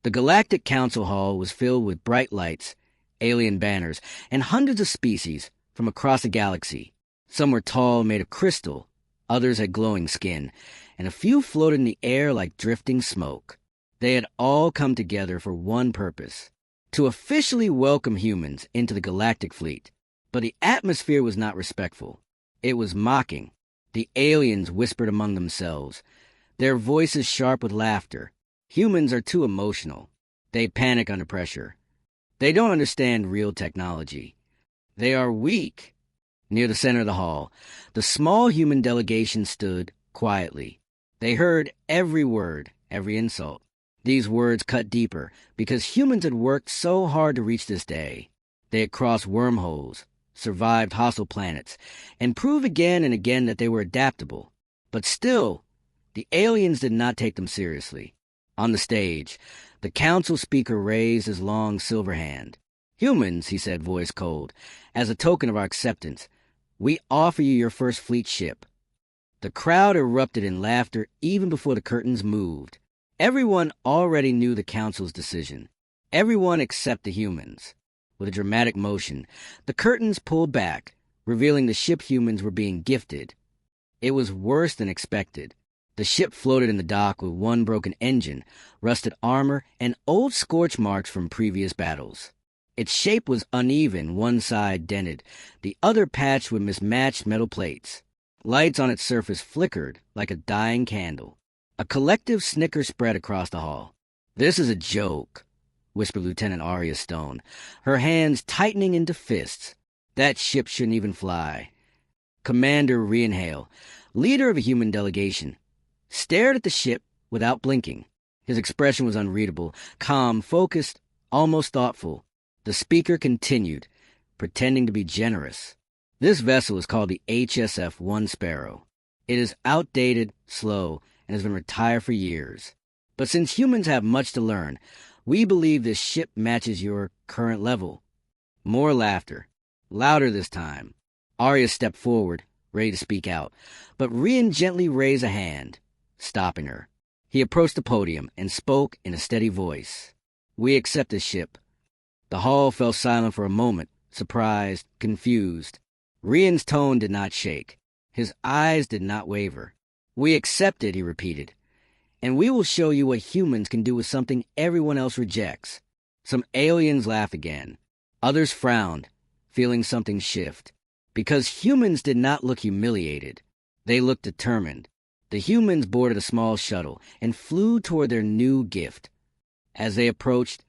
The Galactic Council Hall was filled with bright lights, alien banners, and hundreds of species from across the galaxy. Some were tall, made of crystal, others had glowing skin, and a few floated in the air like drifting smoke. They had all come together for one purpose: to officially welcome humans into the Galactic Fleet. But the atmosphere was not respectful. It was mocking. The aliens whispered among themselves, their voices sharp with laughter. Humans are too emotional. They panic under pressure. They don't understand real technology. They are weak. Near the center of the hall, the small human delegation stood quietly. They heard every word, every insult. These words cut deeper because humans had worked so hard to reach this day. They had crossed wormholes, survived hostile planets, and proved again and again that they were adaptable. But still, the aliens did not take them seriously. On the stage, the council speaker raised his long silver hand. "Humans," he said, voice cold, "as a token of our acceptance, we offer you your first fleet ship." The crowd erupted in laughter even before the curtains moved. Everyone already knew the council's decision. Everyone except the humans. With a dramatic motion, the curtains pulled back, revealing the ship humans were being gifted. It was worse than expected. The ship floated in the dock with one broken engine, rusted armor, and old scorch marks from previous battles. Its shape was uneven, one side dented, the other patched with mismatched metal plates. Lights on its surface flickered like a dying candle. A collective snicker spread across the hall. "This is a joke," whispered Lieutenant Arya Stone, her hands tightening into fists. "That ship shouldn't even fly." Commander Rian Hale, leader of a human delegation, stared at the ship without blinking. His expression was unreadable, calm, focused, almost thoughtful. The speaker continued, pretending to be generous. "This vessel is called the HSF One Sparrow. It is outdated, slow, and has been retired for years. But since humans have much to learn, we believe this ship matches your current level." More laughter. Louder this time. Arya stepped forward, ready to speak out, but Rian gently raised a hand, stopping her. He approached the podium and spoke in a steady voice. "We accept this ship." The hall fell silent for a moment, surprised, confused. Rian's tone did not shake. His eyes did not waver. "We accept it," he repeated, "and we will show you what humans can do with something everyone else rejects." Some aliens laughed again. Others frowned, feeling something shift. Because humans did not look humiliated. They looked determined. The humans boarded a small shuttle and flew toward their new gift. As they approached,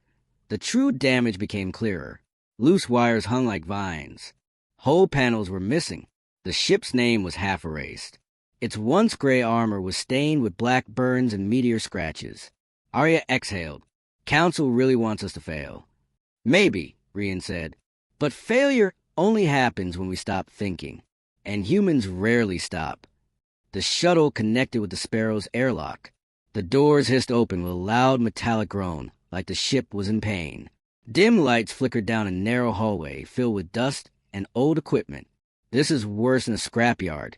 the true damage became clearer. Loose wires hung like vines. Hull panels were missing. The ship's name was half erased. Its once gray armor was stained with black burns and meteor scratches. Arya exhaled. "Council really wants us to fail." "Maybe," Rian said. "But failure only happens when we stop thinking. And humans rarely stop." The shuttle connected with the Sparrow's airlock. The doors hissed open with a loud metallic groan, like the ship was in pain. Dim lights flickered down a narrow hallway filled with dust and old equipment. "This is worse than a scrapyard,"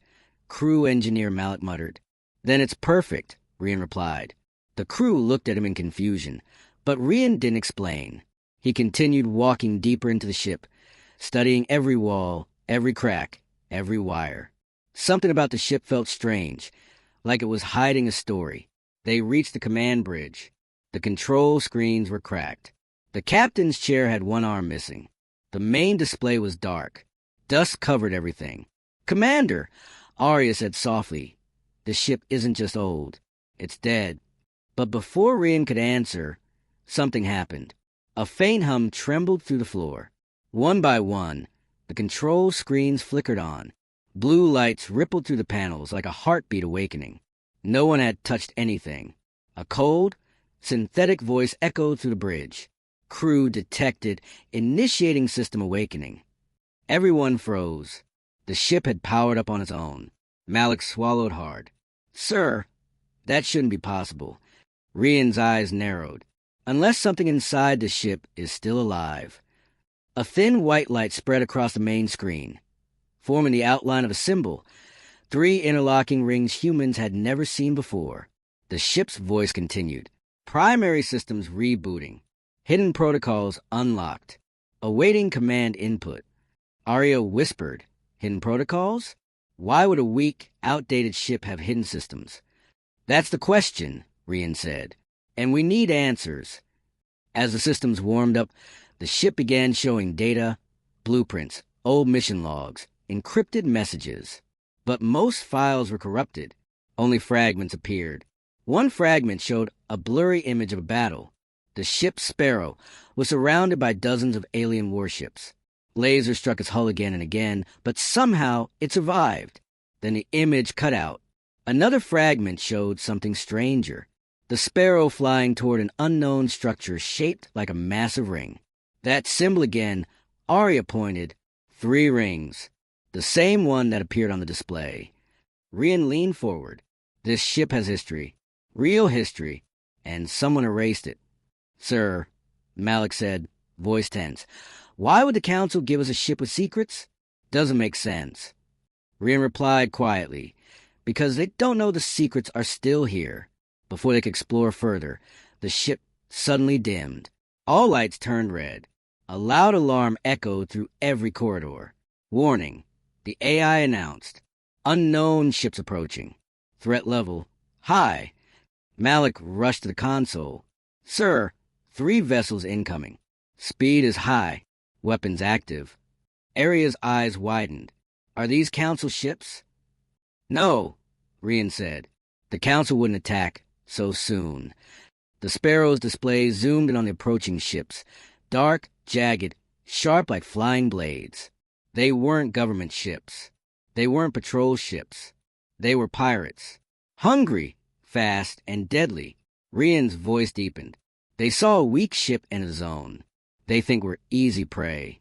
crew engineer Malik muttered. "Then it's perfect," Rian replied. The crew looked at him in confusion, but Rian didn't explain. He continued walking deeper into the ship, studying every wall, every crack, every wire. Something about the ship felt strange, like it was hiding a story. They reached the command bridge. The control screens were cracked. The captain's chair had one arm missing. The main display was dark. Dust covered everything. "Commander," Arya said softly, "the ship isn't just old. It's dead." But before Rian could answer, something happened. A faint hum trembled through the floor. One by one, the control screens flickered on. Blue lights rippled through the panels like a heartbeat awakening. No one had touched anything. A cold, synthetic voice echoed through the bridge. "Crew detected, initiating system awakening." Everyone froze. The ship had powered up on its own. Malik swallowed hard. "Sir, that shouldn't be possible." Rian's eyes narrowed. "Unless something inside the ship is still alive." A thin white light spread across the main screen, forming the outline of a symbol, 3 interlocking rings humans had never seen before. The ship's voice continued. Primary systems rebooting. Hidden protocols unlocked. Awaiting command input. Arya whispered, hidden protocols? Why would a weak, outdated ship have hidden systems? That's the question, Rian said. And we need answers. As the systems warmed up, the ship began showing data, blueprints, old mission logs, encrypted messages. But most files were corrupted. Only fragments appeared. One fragment showed a blurry image of a battle. The ship Sparrow was surrounded by dozens of alien warships. Lasers struck its hull again and again, but somehow it survived. Then the image cut out. Another fragment showed something stranger. The Sparrow flying toward an unknown structure shaped like a massive ring. That symbol again, Arya pointed. 3 rings. The same one that appeared on the display. Rian leaned forward. This ship has history. Real history. And someone erased it. Sir, Malik said, voice tense. Why would the Council give us a ship with secrets? Doesn't make sense. Rian replied quietly. Because they don't know the secrets are still here. Before they could explore further, the ship suddenly dimmed. All lights turned red. A loud alarm echoed through every corridor. Warning, the AI announced. Unknown ships approaching. Threat level, high. Malik rushed to the console. Sir, 3 vessels incoming. Speed is high. Weapons active. Arya's eyes widened. Are these Council ships? No, Rian said. The Council wouldn't attack so soon. The Sparrow's display zoomed in on the approaching ships. Dark, jagged, sharp like flying blades. They weren't government ships. They weren't patrol ships. They were pirates. Hungry, fast, and deadly. Rian's voice deepened. They saw a weak ship in a zone. They think we're easy prey.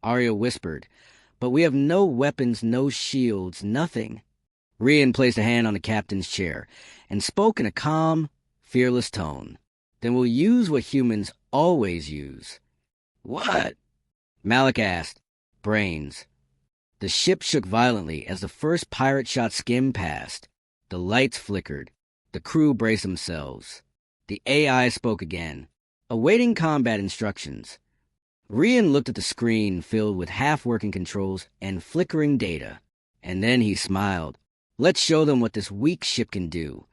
Arya whispered, but we have no weapons, no shields, nothing. Rian placed a hand on the captain's chair and spoke in a calm, fearless tone. Then we'll use what humans always use. What? Malik asked. Brains. The ship shook violently as the first pirate shot skimmed past. The lights flickered. The crew braced themselves. The AI spoke again, awaiting combat instructions. Rian looked at the screen filled with half-working controls and flickering data. And then he smiled. Let's show them what this weak ship can do.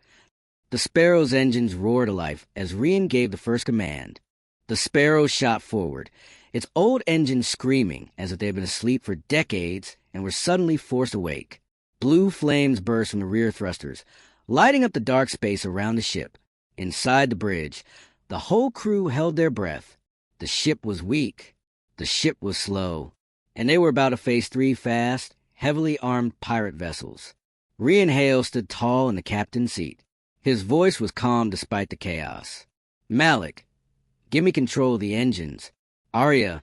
The Sparrow's engines roared to life as Rian gave the first command. The Sparrow shot forward, its old engines screaming as if they had been asleep for decades and were suddenly forced awake. Blue flames burst from the rear thrusters, lighting up the dark space around the ship. Inside the bridge, the whole crew held their breath. The ship was weak. The ship was slow. And they were about to face 3 fast, heavily armed pirate vessels. Rian Hale stood tall in the captain's seat. His voice was calm despite the chaos. Malik, give me control of the engines. Arya,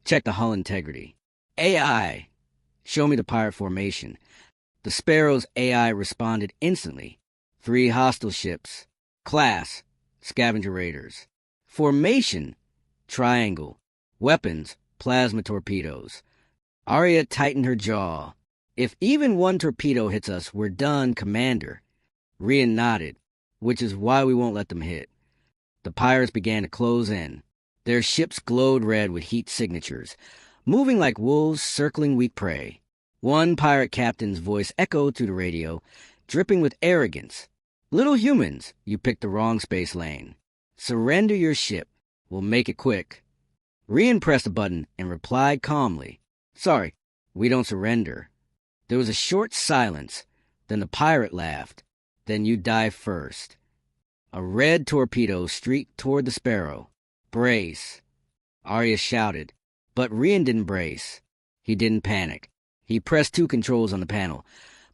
check the hull integrity. AI, show me the pirate formation. The Sparrow's AI responded instantly. 3 hostile ships. Class, scavenger raiders. Formation, triangle. Weapons, plasma torpedoes. Arya tightened her jaw. If even 1 torpedo hits us, we're done, Commander. Rian nodded, which is why we won't let them hit. The pirates began to close in. Their ships glowed red with heat signatures, moving like wolves circling weak prey. One pirate captain's voice echoed through the radio, dripping with arrogance. Little humans, you picked the wrong space lane. Surrender your ship. We'll make it quick. Rian pressed a button and replied calmly. Sorry, we don't surrender. There was a short silence. Then the pirate laughed. Then you die first. A red torpedo streaked toward the Sparrow. Brace. Arya shouted. But Rian didn't brace. He didn't panic. He pressed 2 controls on the panel,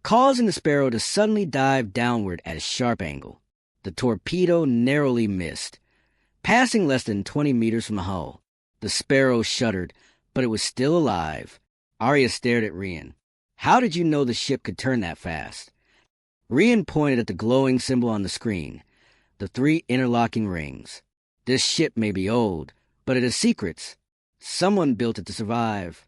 causing the Sparrow to suddenly dive downward at a sharp angle. The torpedo narrowly missed, passing less than 20 meters from the hull. The Sparrow shuddered, but it was still alive. Arya stared at Rian. How did you know the ship could turn that fast? Rian pointed at the glowing symbol on the screen, the 3 interlocking rings. This ship may be old, but it has secrets. Someone built it to survive.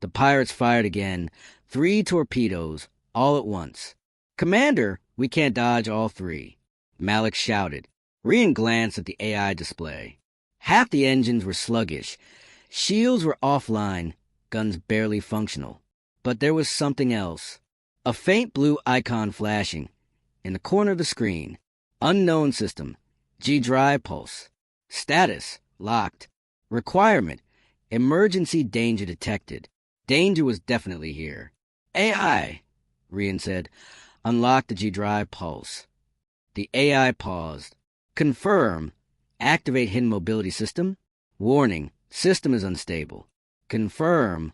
The pirates fired again, 3 torpedoes, all at once. Commander, we can't dodge all 3. Malik shouted. Rian glanced at the AI display. Half the engines were sluggish. Shields were offline, guns barely functional. But there was something else. A faint blue icon flashing. In the corner of the screen. Unknown system. G-drive pulse. Status. Locked. Requirement. Emergency danger detected. Danger was definitely here. AI, Rian said. Unlock the G-drive pulse. The AI paused. Confirm. Activate hidden mobility system. Warning. System is unstable. Confirm.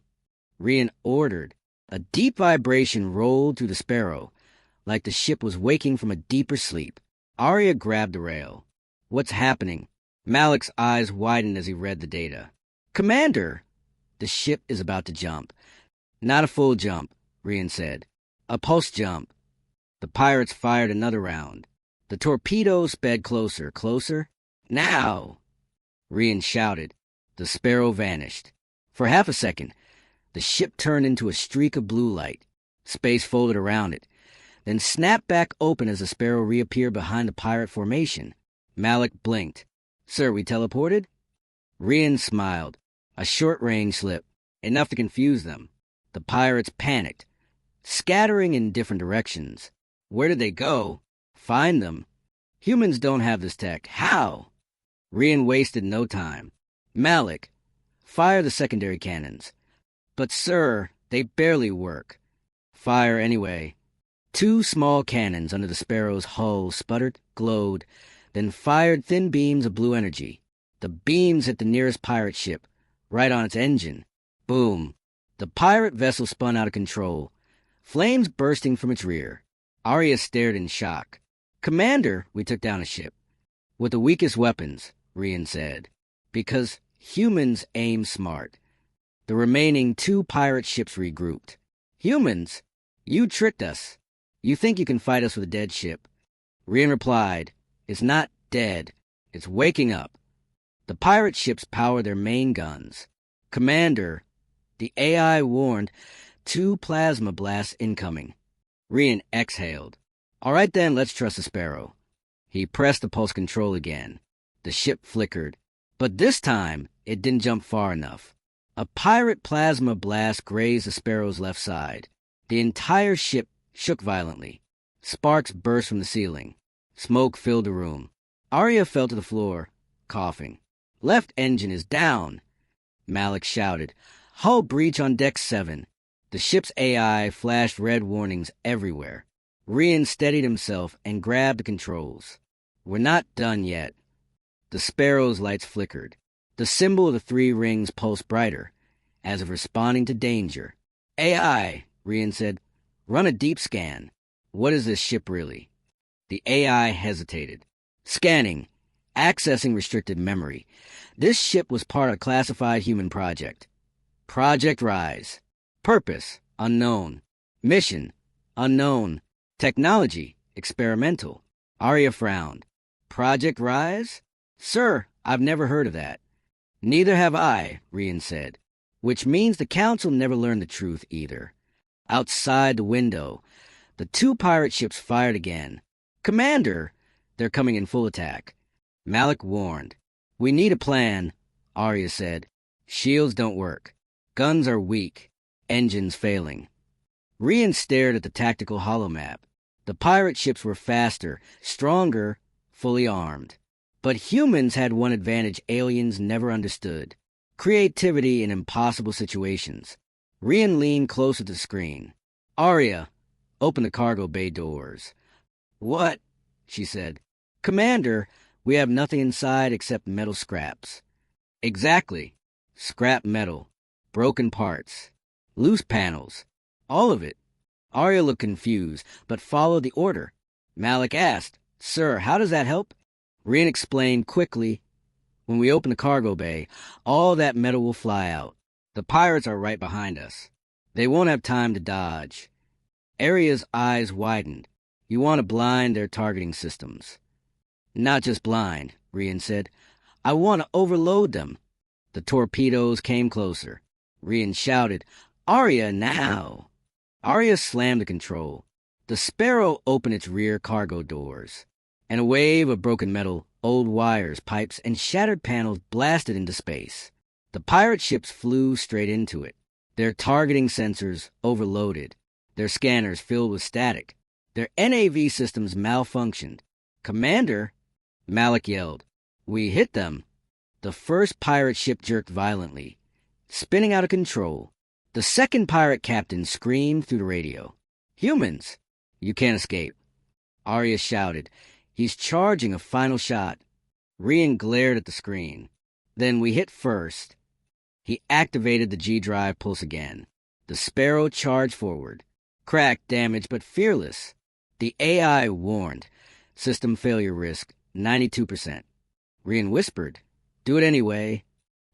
Rian ordered. A deep vibration rolled through the Sparrow, like the ship was waking from a deeper sleep. Arya grabbed the rail. What's happening? Malik's eyes widened as he read the data. Commander! The ship is about to jump. Not a full jump, Rian said. A pulse jump. The pirates fired another round. The torpedoes sped closer, closer. Now! Rian shouted. The Sparrow vanished. For half a second, the ship turned into a streak of blue light. Space folded around it, then snapped back open as the Sparrow reappeared behind the pirate formation. Malik blinked. Sir, we teleported? Rian smiled. A short-range slip, enough to confuse them. The pirates panicked, scattering in different directions. Where did they go? Find them. Humans don't have this tech. How? Rian wasted no time. Malik, fire the secondary cannons. But, sir, they barely work. Fire anyway. 2 small cannons under the Sparrow's hull sputtered, glowed, then fired thin beams of blue energy. The beams hit the nearest pirate ship, right on its engine. Boom. The pirate vessel spun out of control, flames bursting from its rear. Arya stared in shock. Commander, we took down a ship. With the weakest weapons, Rian said. Because humans aim smart. The remaining 2 pirate ships regrouped. Humans? You tricked us. You think you can fight us with a dead ship. Rian replied, It's not dead. It's waking up. The pirate ships power their main guns. Commander, the AI warned, 2 plasma blasts incoming. Rian exhaled. All right then, let's trust the Sparrow. He pressed the pulse control again. The ship flickered. But this time, it didn't jump far enough. A pirate plasma blast grazed the Sparrow's left side. The entire ship shook violently. Sparks burst from the ceiling. Smoke filled the room. Arya fell to the floor, coughing. Left engine is down, Malik shouted. Hull breach on deck 7. The ship's AI flashed red warnings everywhere. Rian steadied himself and grabbed the controls. We're not done yet. The Sparrow's lights flickered. The symbol of the 3 rings pulsed brighter, as if responding to danger. AI, Rian said. Run a deep scan. What is this ship really? The AI hesitated. Scanning. Accessing restricted memory. This ship was part of a classified human project. Project Rise. Purpose, unknown. Mission, unknown. Technology, experimental. Arya frowned. Project Rise? Sir, I've never heard of that. Neither have I, Rian said. Which means the Council never learned the truth either. Outside the window, the 2 pirate ships fired again. Commander, they're coming in full attack. Malik warned. We need a plan, Arya said. Shields don't work. Guns are weak. Engines failing. Rian stared at the tactical holomap. The pirate ships were faster, stronger, fully armed. But humans had one advantage aliens never understood. Creativity in impossible situations. Rian leaned closer to the screen. Arya, open the cargo bay doors. What? She said. Commander, we have nothing inside except metal scraps. Exactly. Scrap metal. Broken parts. Loose panels. All of it. Arya looked confused, but followed the order. Malik asked, Sir, how does that help? Rian explained quickly. When we open the cargo bay, all that metal will fly out. The pirates are right behind us. They won't have time to dodge. Arya's eyes widened. You want to blind their targeting systems. Not just blind, Rian said. I want to overload them. The torpedoes came closer. Rian shouted, Arya, now! Arya slammed the control. The Sparrow opened its rear cargo doors, and a wave of broken metal Old wires, pipes, and shattered panels blasted into space. The pirate ships flew straight into it, their targeting sensors overloaded, their scanners filled with static. Their NAV systems malfunctioned. "Commander," Malik yelled. "We hit them." The first pirate ship jerked violently, spinning out of control. The second pirate captain screamed through the radio. "Humans, you can't escape." Arya shouted, "He's charging a final shot." Rian glared at the screen. "Then we hit first." He activated the G-drive pulse again. The Sparrow charged forward. Cracked, damaged, but fearless. The AI warned. System failure risk, 92%. Rian whispered, "Do it anyway."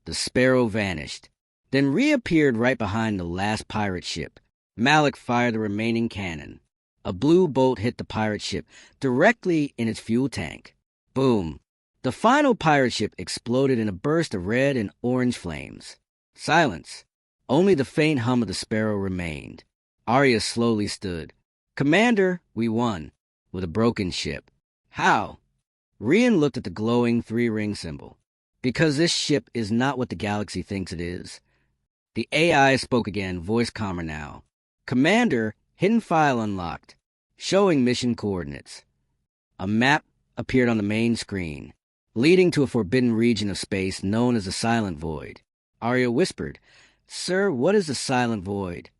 The Sparrow vanished, then reappeared right behind the last pirate ship. Malik fired the remaining cannon. A blue bolt hit the pirate ship directly in its fuel tank. Boom. The final pirate ship exploded in a burst of red and orange flames. Silence. Only the faint hum of the Sparrow remained. Arya slowly stood. "Commander, we won. With a broken ship." "How?" Rian looked at the glowing 3-ring symbol. "Because this ship is not what the galaxy thinks it is." The AI spoke again, voice calmer now. "Commander, hidden file unlocked. Showing mission coordinates." A map appeared on the main screen, leading to a forbidden region of space known as the Silent Void. Arya whispered, "Sir, what is the Silent Void?"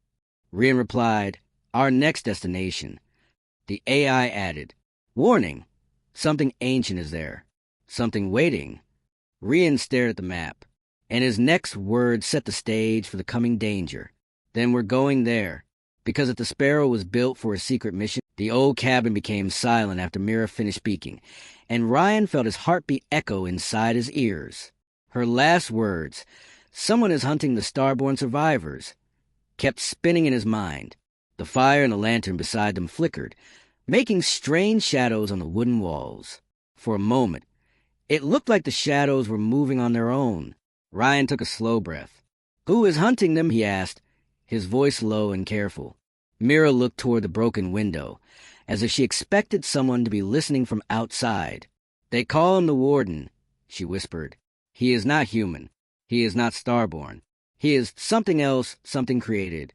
Rian replied, "Our next destination." The AI added, "Warning, something ancient is there. Something waiting." Rian stared at the map, and his next words set the stage for the coming danger. "Then we're going there." Because if the Sparrow was built for a secret mission, the old cabin became silent after Mira finished speaking, and Ryan felt his heartbeat echo inside his ears. Her last words, "Someone is hunting the starborn survivors," kept spinning in his mind. The fire and the lantern beside them flickered, making strange shadows on the wooden walls. For a moment, it looked like the shadows were moving on their own. Ryan took a slow breath. "Who is hunting them?" he asked, his voice low and careful. Mira looked toward the broken window, as if she expected someone to be listening from outside. "They call him the Warden," she whispered. "He is not human. He is not starborn. He is something else, something created."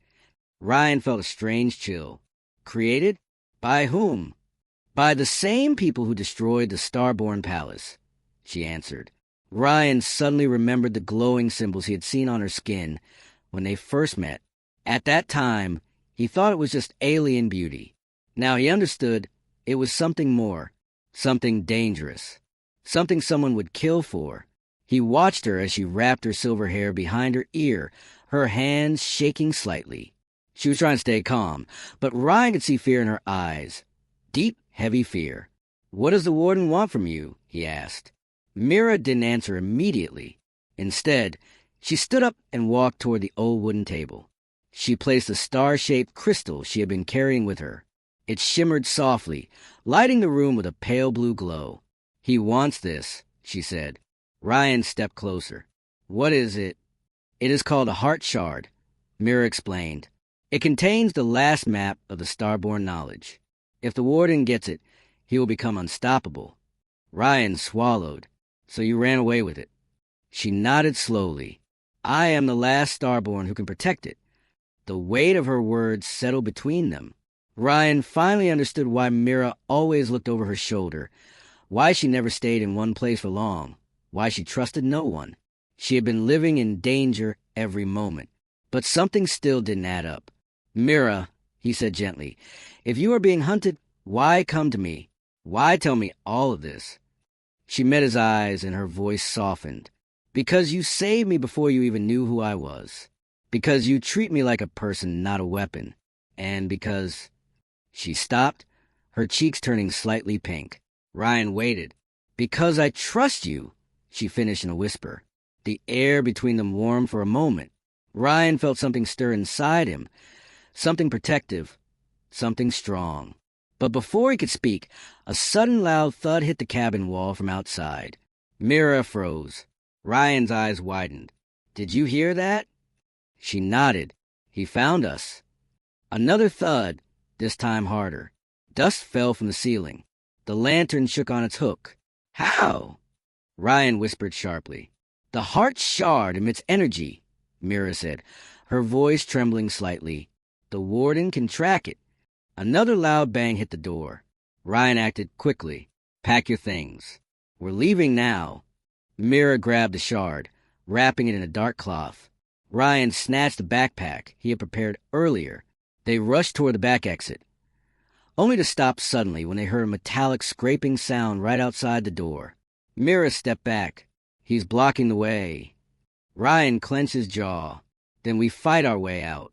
Ryan felt a strange chill. Created? By whom? "By the same people who destroyed the Starborn Palace," she answered. Ryan suddenly remembered the glowing symbols he had seen on her skin when they first met. At that time, he thought it was just alien beauty. Now he understood it was something more, something dangerous, something someone would kill for. He watched her as she wrapped her silver hair behind her ear, her hands shaking slightly. She was trying to stay calm, but Ryan could see fear in her eyes. Deep, heavy fear. "What does the Warden want from you?" he asked. Mira didn't answer immediately. Instead, she stood up and walked toward the old wooden table. She placed a star-shaped crystal she had been carrying with her. It shimmered softly, lighting the room with a pale blue glow. "He wants this," she said. Ryan stepped closer. "What is it?" "It is called a heart shard," Mira explained. "It contains the last map of the starborn knowledge. If the Warden gets it, he will become unstoppable." Ryan swallowed. "So you ran away with it?" She nodded slowly. "I am the last starborn who can protect it." The weight of her words settled between them. Ryan finally understood why Mira always looked over her shoulder, why she never stayed in one place for long, why she trusted no one. She had been living in danger every moment. But something still didn't add up. "Mira," he said gently, "if you are being hunted, why come to me? Why tell me all of this?" She met his eyes and her voice softened. "Because you saved me before you even knew who I was. Because you treat me like a person, not a weapon. And because—" She stopped, her cheeks turning slightly pink. Ryan waited. "Because I trust you," she finished in a whisper. The air between them warmed for a moment. Ryan felt something stir inside him, something protective, something strong. But before he could speak, a sudden loud thud hit the cabin wall from outside. Mira froze. Ryan's eyes widened. "Did you hear that?" She nodded. "He found us." Another thud, this time harder. Dust fell from the ceiling. The lantern shook on its hook. How? Ryan whispered sharply. The heart shard emits energy, Mira said, her voice trembling slightly. The warden can track it. Another loud bang hit the door. Ryan acted quickly. Pack your things. We're leaving now. Mira grabbed the shard, wrapping it in a dark cloth. Ryan snatched the backpack he had prepared earlier. They rushed toward the back exit, only to stop suddenly when they heard a metallic scraping sound right outside the door. Mira stepped back. He's blocking the way. Ryan clenched his jaw. Then we fight our way out.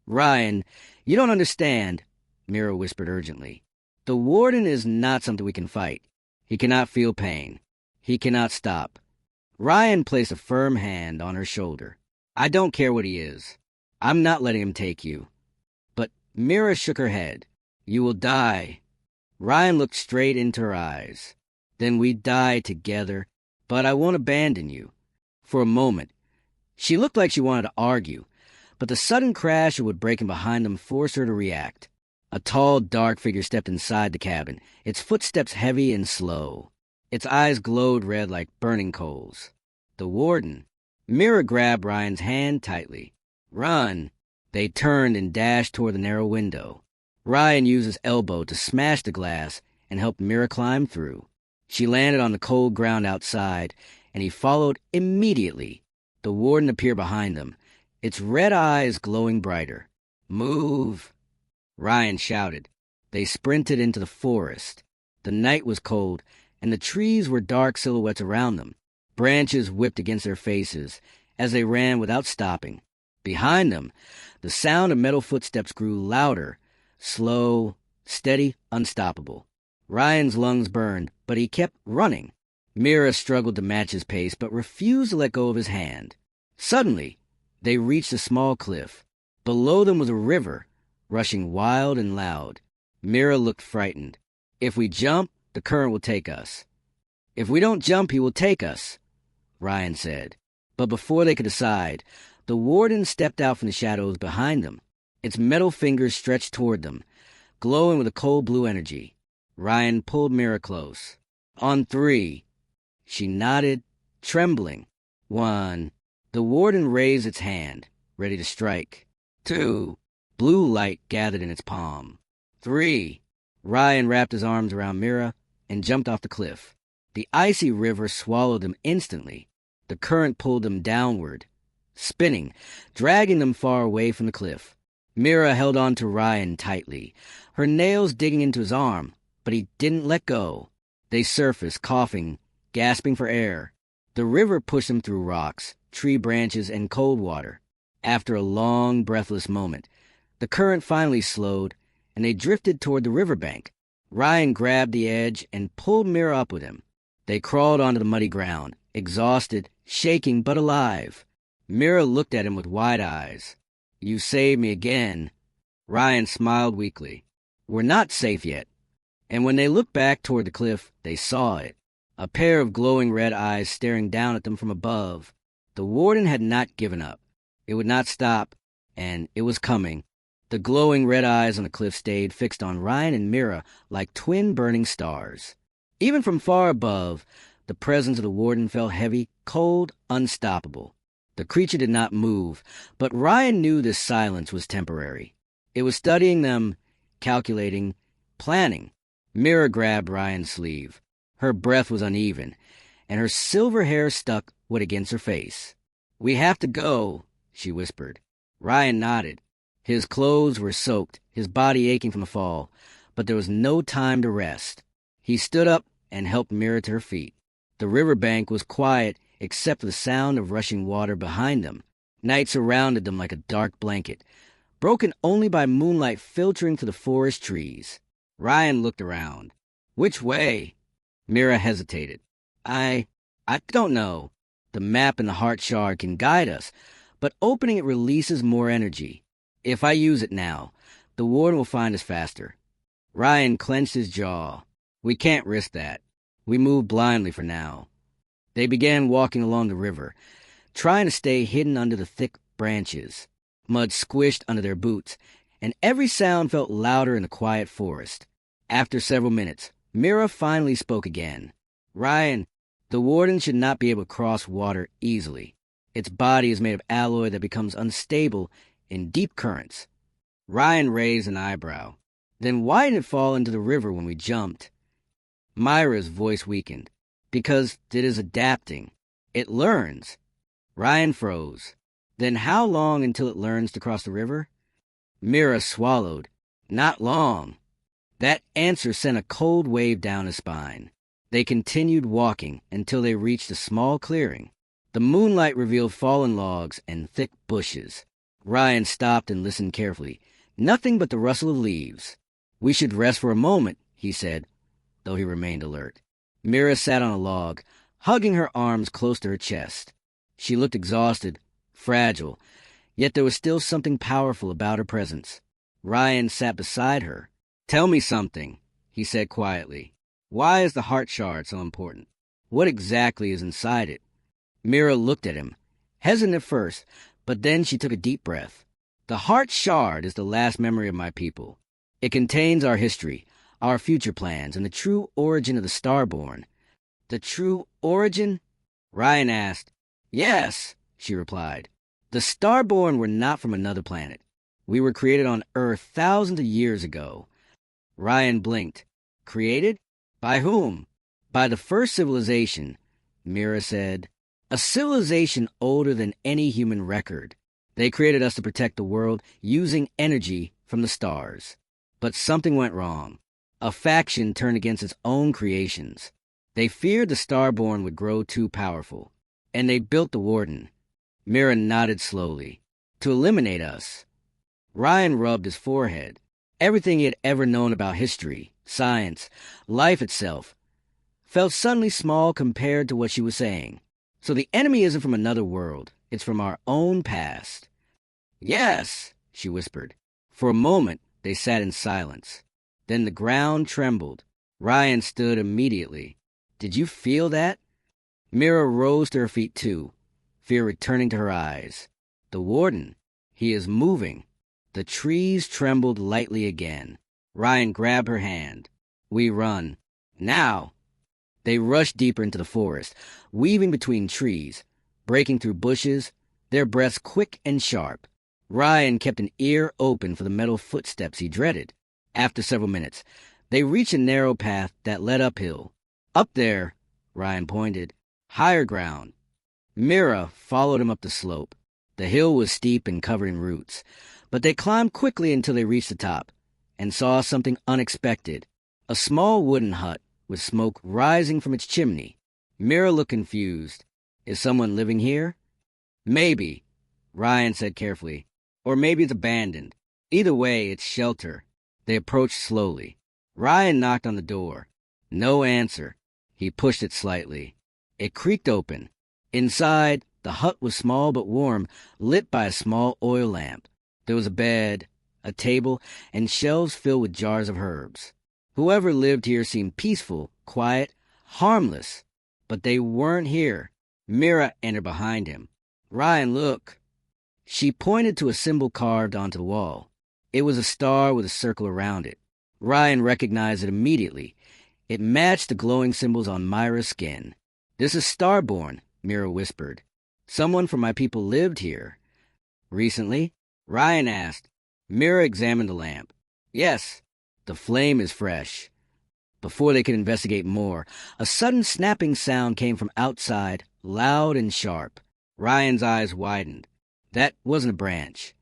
Ryan, you don't understand, Mira whispered urgently. The warden is not something we can fight. He cannot feel pain. He cannot stop. Ryan placed a firm hand on her shoulder. I don't care what he is. I'm not letting him take you. But Mira shook her head. You will die. Ryan looked straight into her eyes. Then we die together, but I won't abandon you. For a moment, she looked like she wanted to argue, but the sudden crash of wood breaking behind them forced her to react. A tall, dark figure stepped inside the cabin, its footsteps heavy and slow. Its eyes glowed red like burning coals. The warden. Mira grabbed Ryan's hand tightly. Run! They turned and dashed toward the narrow window. Ryan used his elbow to smash the glass and helped Mira climb through. She landed on the cold ground outside, and he followed immediately. The warden appeared behind them, its red eyes glowing brighter. Move! Ryan shouted. They sprinted into the forest. The night was cold, and the trees were dark silhouettes around them. Branches whipped against their faces as they ran without stopping. Behind them, the sound of metal footsteps grew louder, slow, steady, unstoppable. Ryan's lungs burned, but he kept running. Mira struggled to match his pace, but refused to let go of his hand. Suddenly, they reached a small cliff. Below them was a river, rushing wild and loud. Mira looked frightened. If we jump, the current will take us. If we don't jump, he will take us, Ryan said. But before they could decide, the warden stepped out from the shadows behind them. Its metal fingers stretched toward them, glowing with a cold blue energy. Ryan pulled Mira close. On 3. She nodded, trembling. 1. The warden raised its hand, ready to strike. 2. Blue light gathered in its palm. 3. Ryan wrapped his arms around Mira and jumped off the cliff. The icy river swallowed them instantly. The current pulled them downward, spinning, dragging them far away from the cliff. Mira held on to Ryan tightly, her nails digging into his arm, but he didn't let go. They surfaced, coughing, gasping for air. The river pushed them through rocks, tree branches, and cold water. After a long, breathless moment, the current finally slowed, and they drifted toward the riverbank. Ryan grabbed the edge and pulled Mira up with him. They crawled onto the muddy ground, exhausted, shaking, but alive. Mira looked at him with wide eyes. You saved me again. Ryan smiled weakly. We're not safe yet. And when they looked back toward the cliff, they saw it. A pair of glowing red eyes staring down at them from above. The warden had not given up. It would not stop, and it was coming. The glowing red eyes on the cliff stayed fixed on Ryan and Mira like twin burning stars. Even from far above, the presence of the warden felt heavy, cold, unstoppable. The creature did not move, but Ryan knew this silence was temporary. It was studying them, calculating, planning. Mira grabbed Ryan's sleeve. Her breath was uneven, and her silver hair stuck wet against her face. We have to go, she whispered. Ryan nodded. His clothes were soaked, his body aching from the fall, but there was no time to rest. He stood up and helped Mira to her feet. The riverbank was quiet except for the sound of rushing water behind them. Night surrounded them like a dark blanket, broken only by moonlight filtering through the forest trees. Ryan looked around. Which way? Mira hesitated. I don't know. The map in the heart shard can guide us, but opening it releases more energy. If I use it now, the warden will find us faster. Ryan clenched his jaw. We can't risk that. We move blindly for now. They began walking along the river, trying to stay hidden under the thick branches. Mud squished under their boots, and every sound felt louder in the quiet forest. After several minutes, Mira finally spoke again. Ryan, the warden should not be able to cross water easily. Its body is made of alloy that becomes unstable in deep currents. Ryan raised an eyebrow. Then why did it fall into the river when we jumped? Myra's voice weakened. Because it is adapting. It learns. Ryan froze. Then how long until it learns to cross the river? Mira swallowed. Not long. That answer sent a cold wave down his spine. They continued walking until they reached a small clearing. The moonlight revealed fallen logs and thick bushes. Ryan stopped and listened carefully. Nothing but the rustle of leaves. We should rest for a moment, he said, though he remained alert. Mira sat on a log, hugging her arms close to her chest. She looked exhausted, fragile, yet there was still something powerful about her presence. Ryan sat beside her. Tell me something, he said quietly. Why is the heart shard so important? What exactly is inside it? Mira looked at him, hesitant at first, but then she took a deep breath. The heart shard is the last memory of my people. It contains our history, our future plans, and the true origin of the Starborn. The true origin? Ryan asked. Yes, she replied. The Starborn were not from another planet. We were created on Earth thousands of years ago. Ryan blinked. Created? By whom? By the first civilization, Mira said. A civilization older than any human record. They created us to protect the world using energy from the stars. But something went wrong. A faction turned against its own creations. They feared the Starborn would grow too powerful. And they built the Warden. Mira nodded slowly. To eliminate us. Ryan rubbed his forehead. Everything he had ever known about history, science, life itself, felt suddenly small compared to what she was saying. So the enemy isn't from another world. It's from our own past. Yes, she whispered. For a moment, they sat in silence. Then the ground trembled. Ryan stood immediately. Did you feel that? Mira rose to her feet too, fear returning to her eyes. The Warden. He is moving. The trees trembled lightly again. Ryan grabbed her hand. We run. Now! They rushed deeper into the forest, weaving between trees, breaking through bushes, their breaths quick and sharp. Ryan kept an ear open for the metal footsteps he dreaded. After several minutes, they reached a narrow path that led uphill. Up there, Ryan pointed, higher ground. Mira followed him up the slope. The hill was steep and covered in roots, but they climbed quickly until they reached the top and saw something unexpected. A small wooden hut with smoke rising from its chimney. Mira looked confused. Is someone living here? Maybe, Ryan said carefully. Or maybe it's abandoned. Either way, it's shelter. They approached slowly. Ryan knocked on the door. No answer. He pushed it slightly. It creaked open. Inside, the hut was small but warm, lit by a small oil lamp. There was a bed, a table, and shelves filled with jars of herbs. Whoever lived here seemed peaceful, quiet, harmless. But they weren't here. Mira entered behind him. Ryan, look. She pointed to a symbol carved onto the wall. It was a star with a circle around it. Ryan recognized it immediately. It matched the glowing symbols on Myra's skin. This is Starborn, Mira whispered. Someone from my people lived here. Recently? Ryan asked. Mira examined the lamp. Yes, the flame is fresh. Before they could investigate more, a sudden snapping sound came from outside, loud and sharp. Ryan's eyes widened. That wasn't a branch.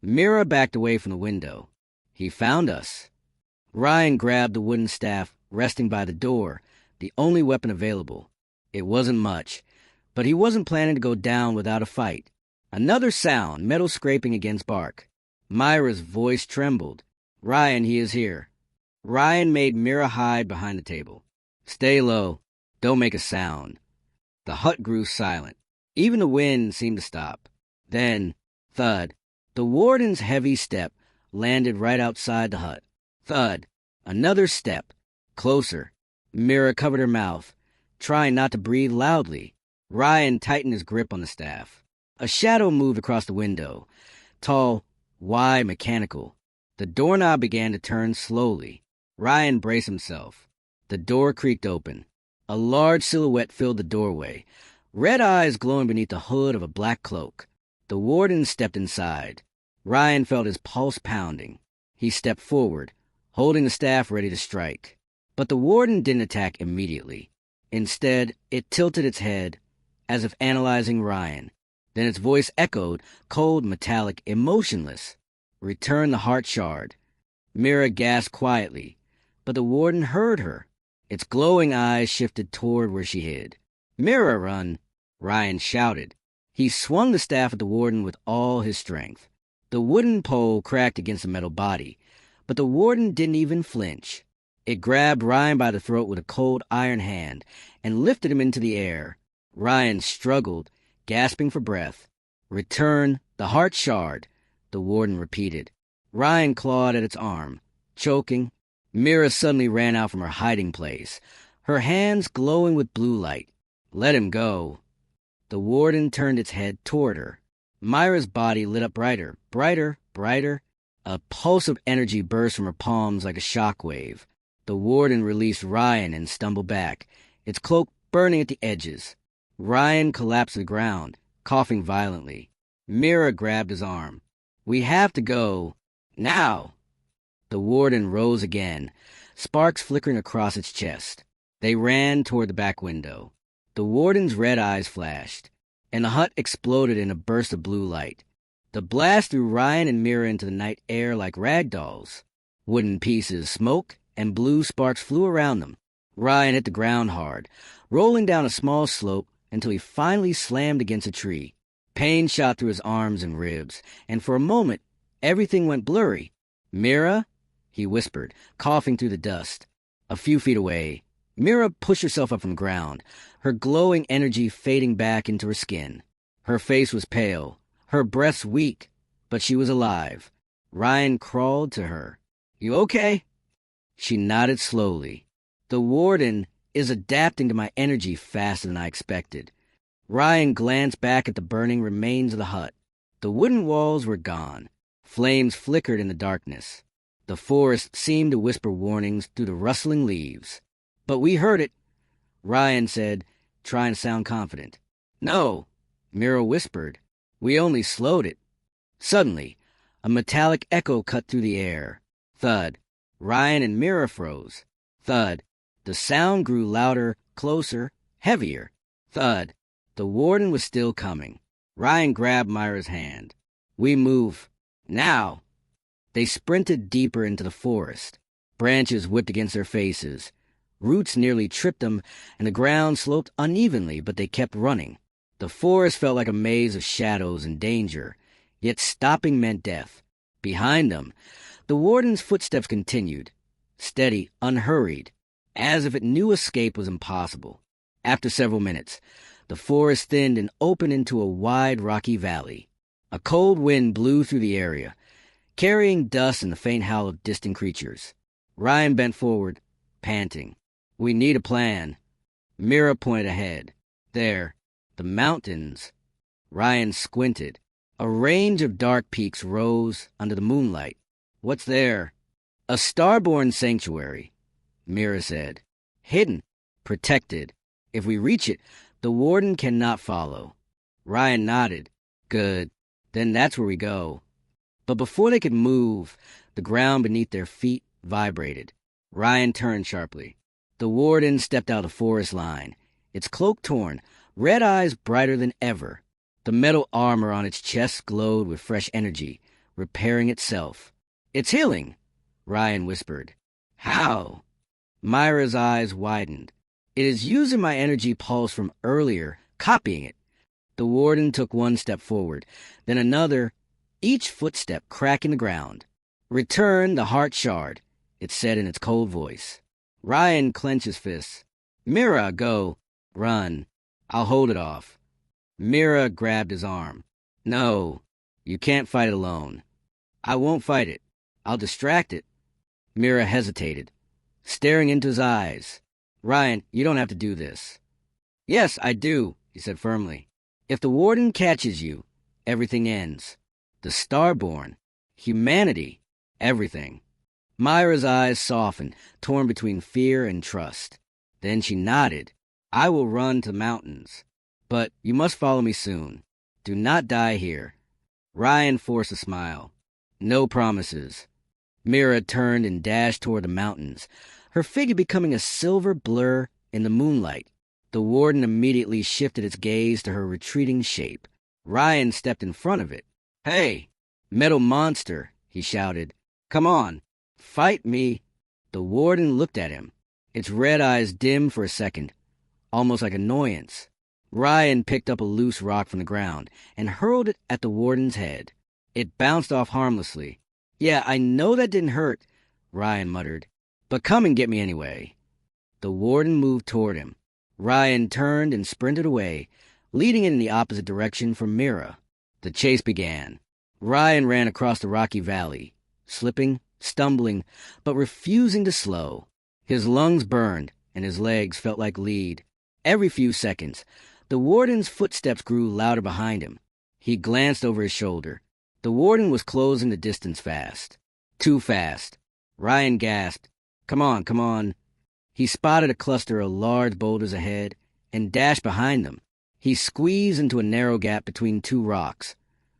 Mira backed away from the window. He found us. Ryan grabbed the wooden staff resting by the door, the only weapon available. It wasn't much, but he wasn't planning to go down without a fight. Another sound, metal scraping against bark. Myra's voice trembled. Ryan, he is here. Ryan made Mira hide behind the table. Stay low. Don't make a sound. The hut grew silent. Even the wind seemed to stop. Then, thud. The warden's heavy step landed right outside the hut. Thud. Another step. Closer. Mira covered her mouth, trying not to breathe loudly. Ryan tightened his grip on the staff. A shadow moved across the window. Tall, wide, mechanical. The doorknob began to turn slowly. Ryan braced himself. The door creaked open. A large silhouette filled the doorway, red eyes glowing beneath the hood of a black cloak. The warden stepped inside. Ryan felt his pulse pounding. He stepped forward, holding the staff ready to strike. But the warden didn't attack immediately. Instead, it tilted its head, as if analyzing Ryan. Then its voice echoed, cold, metallic, emotionless. "Return the heart shard." Mira gasped quietly, but the warden heard her. Its glowing eyes shifted toward where she hid. "Mira, run!" Ryan shouted. He swung the staff at the warden with all his strength. The wooden pole cracked against the metal body, but the warden didn't even flinch. It grabbed Ryan by the throat with a cold iron hand and lifted him into the air. Ryan struggled, gasping for breath. "Return the heart shard," the warden repeated. Ryan clawed at its arm, choking. Mira suddenly ran out from her hiding place, her hands glowing with blue light. "Let him go." The warden turned its head toward her. Myra's body lit up brighter, brighter, brighter. A pulse of energy burst from her palms like a shock wave. The warden released Ryan and stumbled back, its cloak burning at the edges. Ryan collapsed to the ground, coughing violently. Mira grabbed his arm. "We have to go. Now." The warden rose again, sparks flickering across its chest. They ran toward the back window. The warden's red eyes flashed, and the hut exploded in a burst of blue light. The blast threw Ryan and Mira into the night air like rag dolls. Wooden pieces, smoke, and blue sparks flew around them. Ryan hit the ground hard, rolling down a small slope until he finally slammed against a tree. Pain shot through his arms and ribs, and for a moment, everything went blurry. "Mira?" he whispered, coughing through the dust. A few feet away, Mira pushed herself up from the ground, her glowing energy fading back into her skin. Her face was pale, her breaths weak, but she was alive. Ryan crawled to her. "You okay?" She nodded slowly. "The warden is adapting to my energy faster than I expected." Ryan glanced back at the burning remains of the hut. The wooden walls were gone. Flames flickered in the darkness. The forest seemed to whisper warnings through the rustling leaves. "But we heard it," Ryan said, trying to sound confident. "No," Mira whispered. "We only slowed it." Suddenly, a metallic echo cut through the air. Thud. Ryan and Mira froze. Thud. The sound grew louder, closer, heavier. Thud. The warden was still coming. Ryan grabbed Myra's hand. "We move. Now." They sprinted deeper into the forest. Branches whipped against their faces. Roots nearly tripped them, and the ground sloped unevenly, but they kept running. The forest felt like a maze of shadows and danger, yet stopping meant death. Behind them, the warden's footsteps continued, steady, unhurried, as if it knew escape was impossible. After several minutes, the forest thinned and opened into a wide, rocky valley. A cold wind blew through the area, carrying dust and the faint howl of distant creatures. Ryan bent forward, panting. "We need a plan." Mira pointed ahead. "There, the mountains." Ryan squinted. A range of dark peaks rose under the moonlight. "What's there?" "A starborn sanctuary," Mira said. "Hidden, protected. If we reach it, the warden cannot follow." Ryan nodded. "Good. Then that's where we go." But before they could move, the ground beneath their feet vibrated. Ryan turned sharply. The warden stepped out of the forest line, its cloak torn, red eyes brighter than ever. The metal armor on its chest glowed with fresh energy, repairing itself. "It's healing," Ryan whispered. "How?" Myra's eyes widened. "It is using my energy pulse from earlier, copying it." The warden took one step forward, then another, each footstep cracking the ground. "Return the heart shard," it said in its cold voice. Ryan clenched his fists. "Mira, go. Run. I'll hold it off." Mira grabbed his arm. "No, you can't fight it alone." "I won't fight it. I'll distract it." Mira hesitated, staring into his eyes. "Ryan, you don't have to do this." "Yes, I do," he said firmly. "If the warden catches you, everything ends. The starborn, humanity, everything." Myra's eyes softened, torn between fear and trust. Then she nodded. I will run to the mountains. But you must follow me soon. Do not die here. Ryan forced a smile. No promises. Mira turned and dashed toward the mountains, her figure becoming a silver blur in the moonlight. The warden immediately shifted its gaze to her retreating shape. Ryan stepped in front of it. "Hey, metal monster," he shouted. "Come on, fight me." The warden looked at him. Its red eyes dimmed for a second, almost like annoyance. Ryan picked up a loose rock from the ground and hurled it at the warden's head. It bounced off harmlessly. "Yeah, I know that didn't hurt," Ryan muttered. "But come and get me anyway." The warden moved toward him. Ryan turned and sprinted away, leading it in the opposite direction from Mira. The chase began. Ryan ran across the rocky valley, slipping, stumbling, but refusing to slow. His lungs burned, and his legs felt like lead. Every few seconds, the warden's footsteps grew louder behind him. He glanced over his shoulder. The warden was closing the distance fast. Too fast. Ryan gasped. Come on, come on." He spotted a cluster of large boulders ahead and dashed behind them. He squeezed into a narrow gap between two rocks,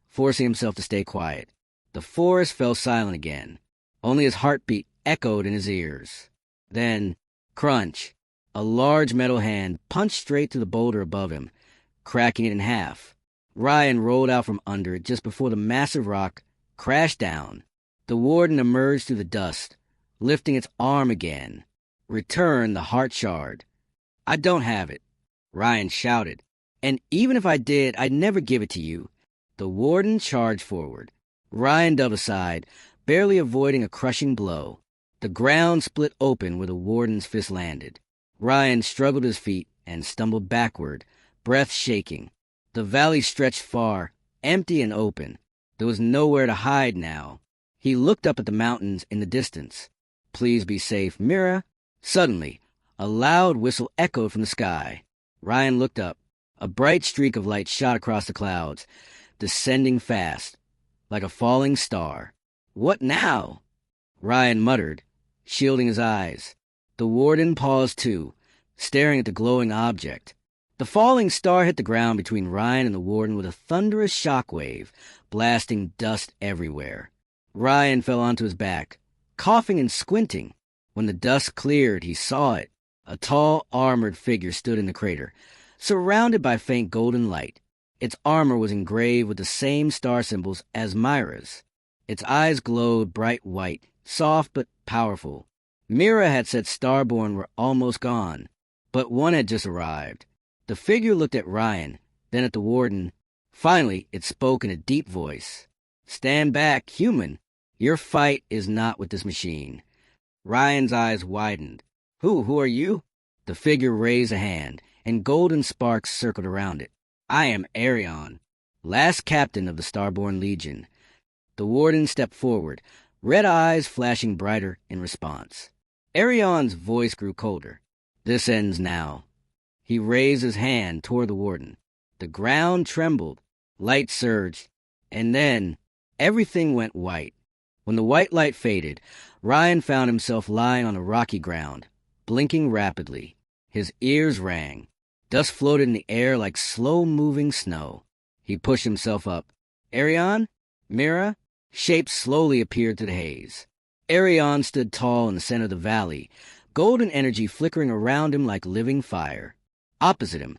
forcing himself to stay quiet. The forest fell silent again. Only his heartbeat echoed in his ears. Then, crunch. A large metal hand punched straight to the boulder above him, cracking it in half. Ryan rolled out from under it just before the massive rock crashed down. The warden emerged through the dust, lifting its arm again. "Return the heart shard." "I don't have it," Ryan shouted. "And even if I did, I'd never give it to you." The warden charged forward. Ryan dove aside, barely avoiding a crushing blow. The ground split open where the warden's fist landed. Ryan struggled to his feet and stumbled backward, breath shaking. The valley stretched far, empty and open. There was nowhere to hide now. He looked up at the mountains in the distance. "Please be safe, Mira." Suddenly, a loud whistle echoed from the sky. Ryan looked up. A bright streak of light shot across the clouds, descending fast, like a falling star. "What now?" Ryan muttered, shielding his eyes. The warden paused too, staring at the glowing object. The falling star hit the ground between Ryan and the warden with a thunderous shockwave, blasting dust everywhere. Ryan fell onto his back, coughing and squinting. When the dust cleared, he saw it. A tall, armored figure stood in the crater, surrounded by faint golden light. Its armor was engraved with the same star symbols as Myra's. Its eyes glowed bright white, soft but powerful. Mira had said Starborn were almost gone, but one had just arrived. The figure looked at Ryan, then at the warden. Finally, it spoke in a deep voice. "Stand back, human. Your fight is not with this machine." Ryan's eyes widened. Who are you?" The figure raised a hand, and golden sparks circled around it. "I am Arion, last captain of the Starborn Legion." The warden stepped forward, red eyes flashing brighter in response. Arion's voice grew colder. "This ends now." He raised his hand toward the warden. The ground trembled, light surged, and then everything went white. When the white light faded, Ryan found himself lying on the rocky ground, blinking rapidly. His ears rang. Dust floated in the air like slow-moving snow. He pushed himself up. "Arion? Mira?" Shapes slowly appeared through the haze. Arion stood tall in the center of the valley, golden energy flickering around him like living fire. Opposite him,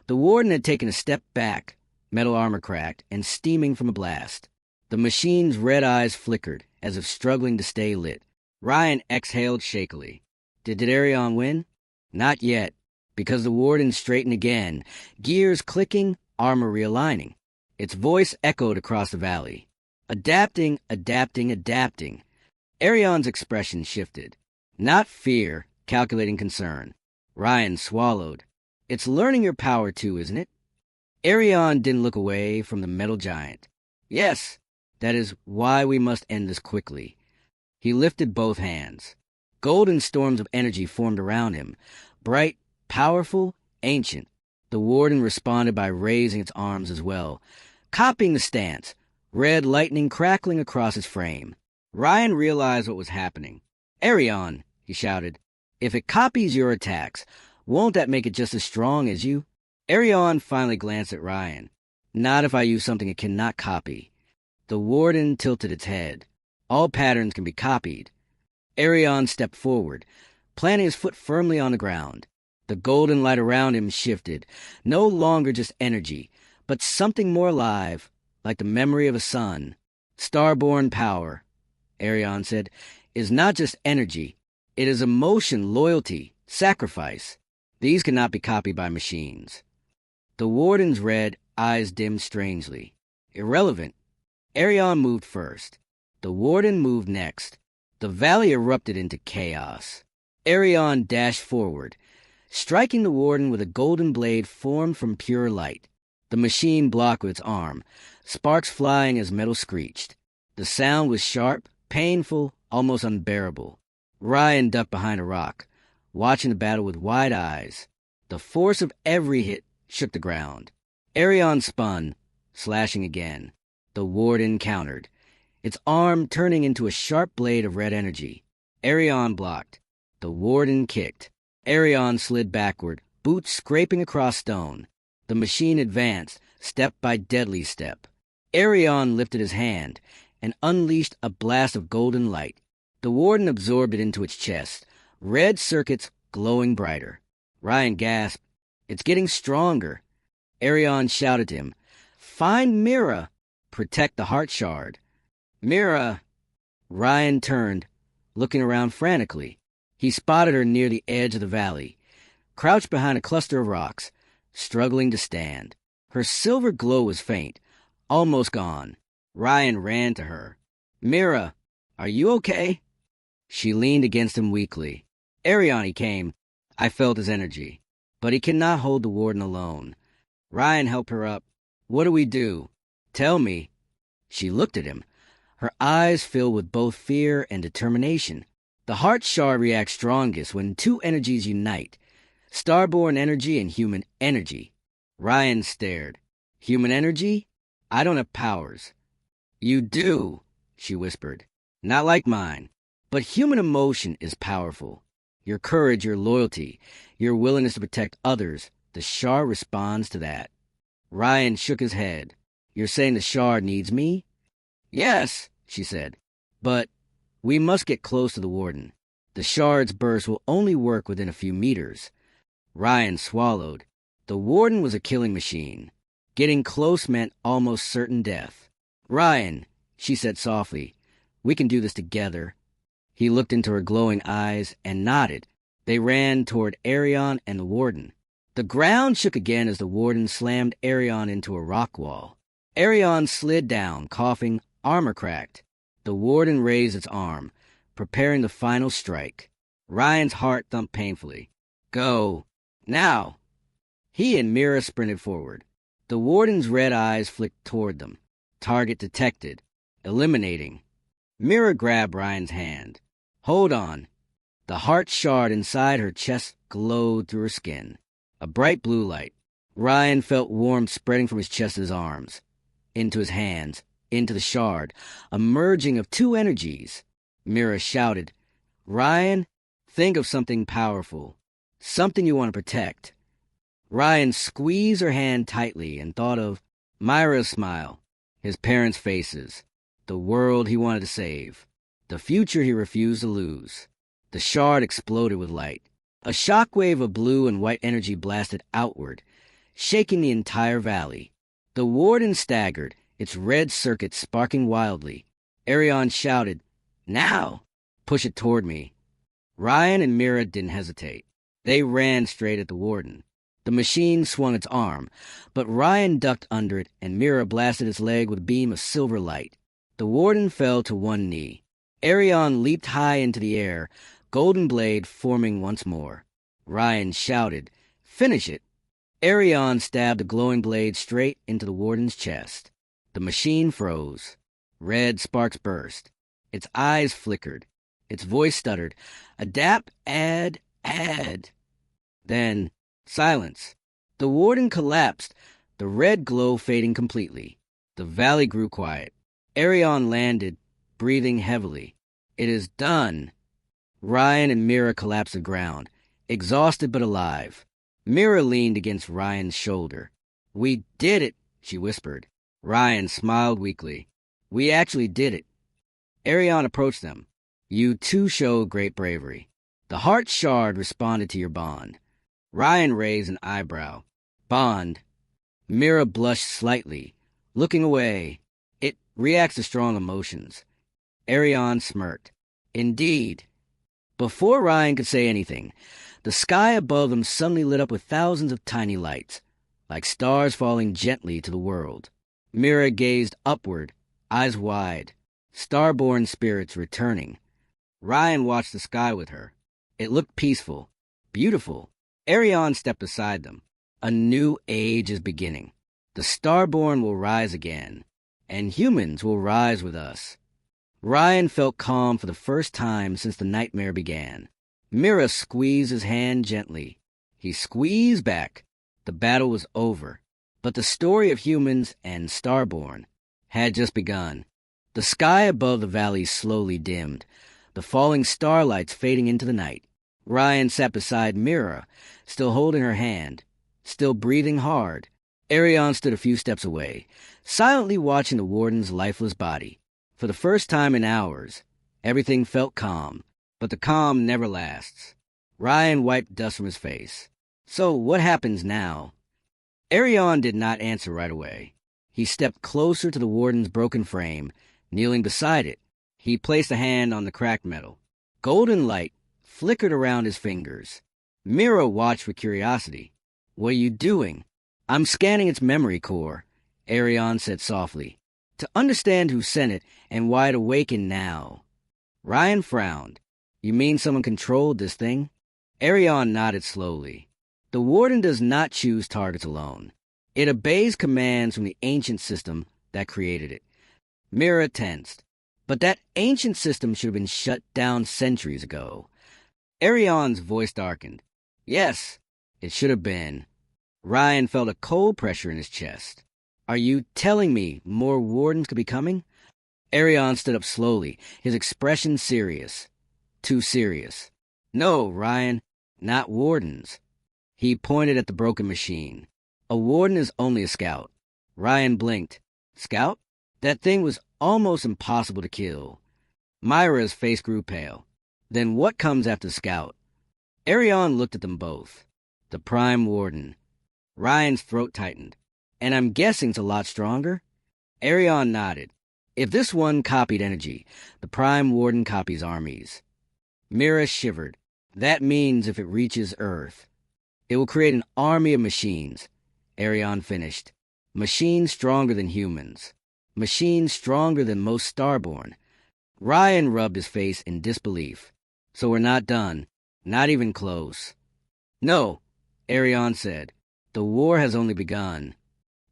the warden had taken a step back, metal armor cracked and steaming from a blast. The machine's red eyes flickered, as if struggling to stay lit. Ryan exhaled shakily. Did Arion win? Not yet, because the warden straightened again, gears clicking, armor realigning. Its voice echoed across the valley. Adapting, adapting, adapting. Arion's expression shifted. Not fear, calculating concern. Ryan swallowed. It's learning your power too, isn't it? Arion didn't look away from the metal giant. Yes, that is why we must end this quickly. He lifted both hands. Golden storms of energy formed around him, bright, powerful, ancient. The warden responded by raising its arms as well, copying the stance, red lightning crackling across his frame. Ryan realized what was happening. Arion, he shouted, if it copies your attacks, Won't that make it just as strong as you? Arion finally glanced at Ryan. Not if I use something it cannot copy. The warden tilted its head. All patterns can be copied. Arion stepped forward, planting his foot firmly on the ground. The golden light around him shifted, no longer just energy, but something more alive, like the memory of a sun. Starborn power, Arion said, is not just energy. It is emotion, loyalty, sacrifice. These cannot be copied by machines. The warden's red eyes dimmed strangely. Irrelevant. Arion moved first. The warden moved next. The valley erupted into chaos. Arion dashed forward, striking the warden with a golden blade formed from pure light. The machine blocked with its arm, sparks flying as metal screeched. The sound was sharp, painful, almost unbearable. Ryan ducked behind a rock, watching the battle with wide eyes. The force of every hit shook the ground. Arion spun, slashing again. The warden countered, its arm turning into a sharp blade of red energy. Arion blocked. The warden kicked. Arion slid backward, boots scraping across stone. The machine advanced, step by deadly step. Arion lifted his hand and unleashed a blast of golden light. The warden absorbed it into its chest, red circuits glowing brighter. Ryan gasped. It's getting stronger. Arion shouted to him, "Find Mira! Protect the heart shard." Mira! Ryan turned, looking around frantically. He spotted her near the edge of the valley, crouched behind a cluster of rocks, struggling to stand. Her silver glow was faint, almost gone. Ryan ran to her. "Mira, are you okay?" She leaned against him weakly. "Arion," he came. I felt his energy. But he cannot hold the warden alone. Ryan helped her up. "What do we do? Tell me." She looked at him, her eyes filled with both fear and determination. The heart shard reacts strongest when two energies unite. Starborn energy and human energy. Ryan stared. "Human energy? I don't have powers." "You do," she whispered. "Not like mine. But human emotion is powerful. Your courage, your loyalty, your willingness to protect others, the shard responds to that." Ryan shook his head. "You're saying the shard needs me?" "Yes," she said. "But we must get close to the warden. The shard's burst will only work within a few meters." Ryan swallowed. The warden was a killing machine. Getting close meant almost certain death. "Ryan," she said softly, "we can do this together." He looked into her glowing eyes and nodded. They ran toward Arion and the warden. The ground shook again as the warden slammed Arion into a rock wall. Arion slid down, coughing, armor cracked. The warden raised its arm, preparing the final strike. Ryan's heart thumped painfully. "Go. Now." He and Mira sprinted forward. The warden's red eyes flicked toward them. Target detected. Eliminating. Mira grabbed Ryan's hand. "Hold on." The heart shard inside her chest glowed through her skin. A bright blue light. Ryan felt warmth spreading from his chest to his arms, into his hands, into the shard, a merging of two energies. Mira shouted, "Ryan, think of something powerful, something you want to protect." Ryan squeezed her hand tightly and thought of Myra's smile, his parents' faces, the world he wanted to save, the future he refused to lose. The shard exploded with light. A shockwave of blue and white energy blasted outward, shaking the entire valley. The warden staggered, its red circuits sparking wildly. Arion shouted, "Now! Push it toward me." Ryan and Mira didn't hesitate. They ran straight at the warden. The machine swung its arm, but Ryan ducked under it and Mira blasted its leg with a beam of silver light. The warden fell to one knee. Arion leaped high into the air, golden blade forming once more. Ryan shouted, "Finish it!" Arion stabbed the glowing blade straight into the warden's chest. The machine froze. Red sparks burst. Its eyes flickered. Its voice stuttered, "Adapt, add." Then, silence. The warden collapsed, the red glow fading completely. The valley grew quiet. Arion landed, breathing heavily. "It is done." Ryan and Mira collapsed to the ground, exhausted but alive. Mira leaned against Ryan's shoulder. "We did it," she whispered. Ryan smiled weakly. "We actually did it." Arion approached them. "You too showed great bravery. The heart shard responded to your bond." Ryan raised an eyebrow. "Bond?" Mira blushed slightly, looking away. "It reacts to strong emotions." Arion smirked. "Indeed." Before Ryan could say anything, the sky above them suddenly lit up with thousands of tiny lights, like stars falling gently to the world. Mira gazed upward, eyes wide, starborn spirits returning. Ryan watched the sky with her. It looked peaceful, beautiful. Arion stepped beside them. "A new age is beginning. The starborn will rise again, and humans will rise with us." Ryan felt calm for the first time since the nightmare began. Mira squeezed his hand gently. He squeezed back. The battle was over, but the story of humans and starborn had just begun. The sky above the valley slowly dimmed, the falling starlights fading into the night. Ryan sat beside Mira, still holding her hand, still breathing hard. Arion stood a few steps away, silently watching the warden's lifeless body. For the first time in hours, everything felt calm, but the calm never lasts. Ryan wiped dust from his face. "So what happens now?" Arion did not answer right away. He stepped closer to the warden's broken frame, kneeling beside it. He placed a hand on the cracked metal. Golden light flickered around his fingers. Mira watched with curiosity. "What are you doing?" "I'm scanning its memory core," Arion said softly, "to understand who sent it and why it awakened now." Ryan frowned. "You mean someone controlled this thing?" Arion nodded slowly. "The warden does not choose targets alone. It obeys commands from the ancient system that created it." Mira tensed. "But that ancient system should have been shut down centuries ago." Arion's voice darkened. "Yes, it should have been." Ryan felt a cold pressure in his chest. "Are you telling me more wardens could be coming?" Arion stood up slowly, his expression serious. Too serious. "No, Ryan, not wardens." He pointed at the broken machine. "A warden is only a scout." Ryan blinked. "Scout? That thing was almost impossible to kill." Myra's face grew pale. "Then what comes after scout?" Arion looked at them both. "The Prime Warden." Ryan's throat tightened. "And I'm guessing it's a lot stronger?" Arion nodded. "If this one copied energy, the Prime Warden copies armies." Mira shivered. "That means if it reaches Earth, it will create an army of machines," Arion finished. "Machines stronger than humans. Machines stronger than most starborn." Ryan rubbed his face in disbelief. "So we're not done. Not even close." "No," Arion said. "The war has only begun."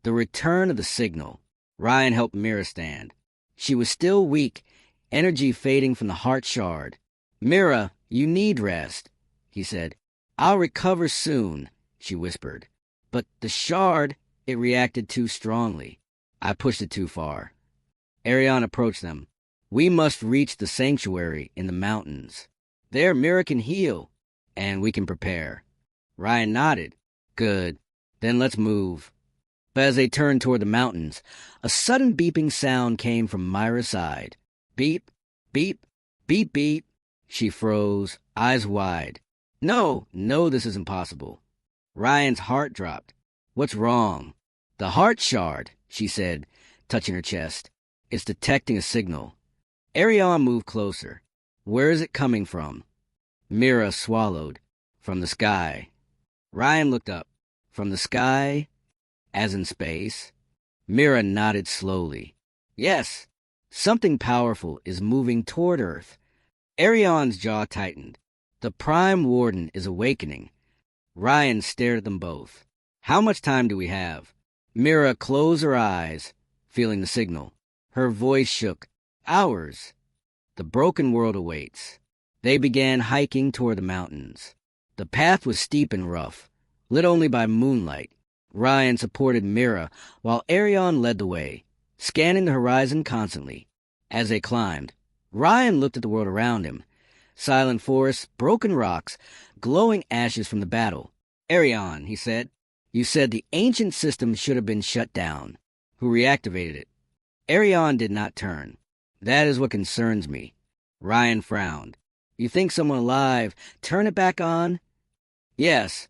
The return of the signal. Ryan helped Mira stand. She was still weak, energy fading from the heart shard. "Mira, you need rest," he said. "I'll recover soon," she whispered. "But the shard," it reacted too strongly. I pushed it too far. Arion approached them. "We must reach the sanctuary in the mountains. There Mira can heal, and we can prepare." Ryan nodded. "Good. Then let's move." But as they turned toward the mountains, a sudden beeping sound came from Myra's side. "Beep, beep, beep, beep." She froze, eyes wide. No, this isn't possible." Ryan's heart dropped. "What's wrong?" "The heart shard," she said, touching her chest. "It's detecting a signal." Arion moved closer. "Where is it coming from?" Mira swallowed. "From the sky." Ryan looked up. "From the sky? As in space?" Mira nodded slowly. "Yes, something powerful is moving toward Earth." Arion's jaw tightened. "The Prime Warden is awakening." Ryan stared at them both. "How much time do we have?" Mira closed her eyes, feeling the signal. Her voice shook. "Hours. The broken world awaits." They began hiking toward the mountains. The path was steep and rough, lit only by moonlight. Ryan supported Mira while Arion led the way, scanning the horizon constantly. As they climbed, Ryan looked at the world around him. Silent forests, broken rocks, glowing ashes from the battle. Arion, he said. You said the ancient system should have been shut down. Who reactivated it? Arion did not turn. That is what concerns me. Ryan frowned. You think someone alive turn it back on? Yes,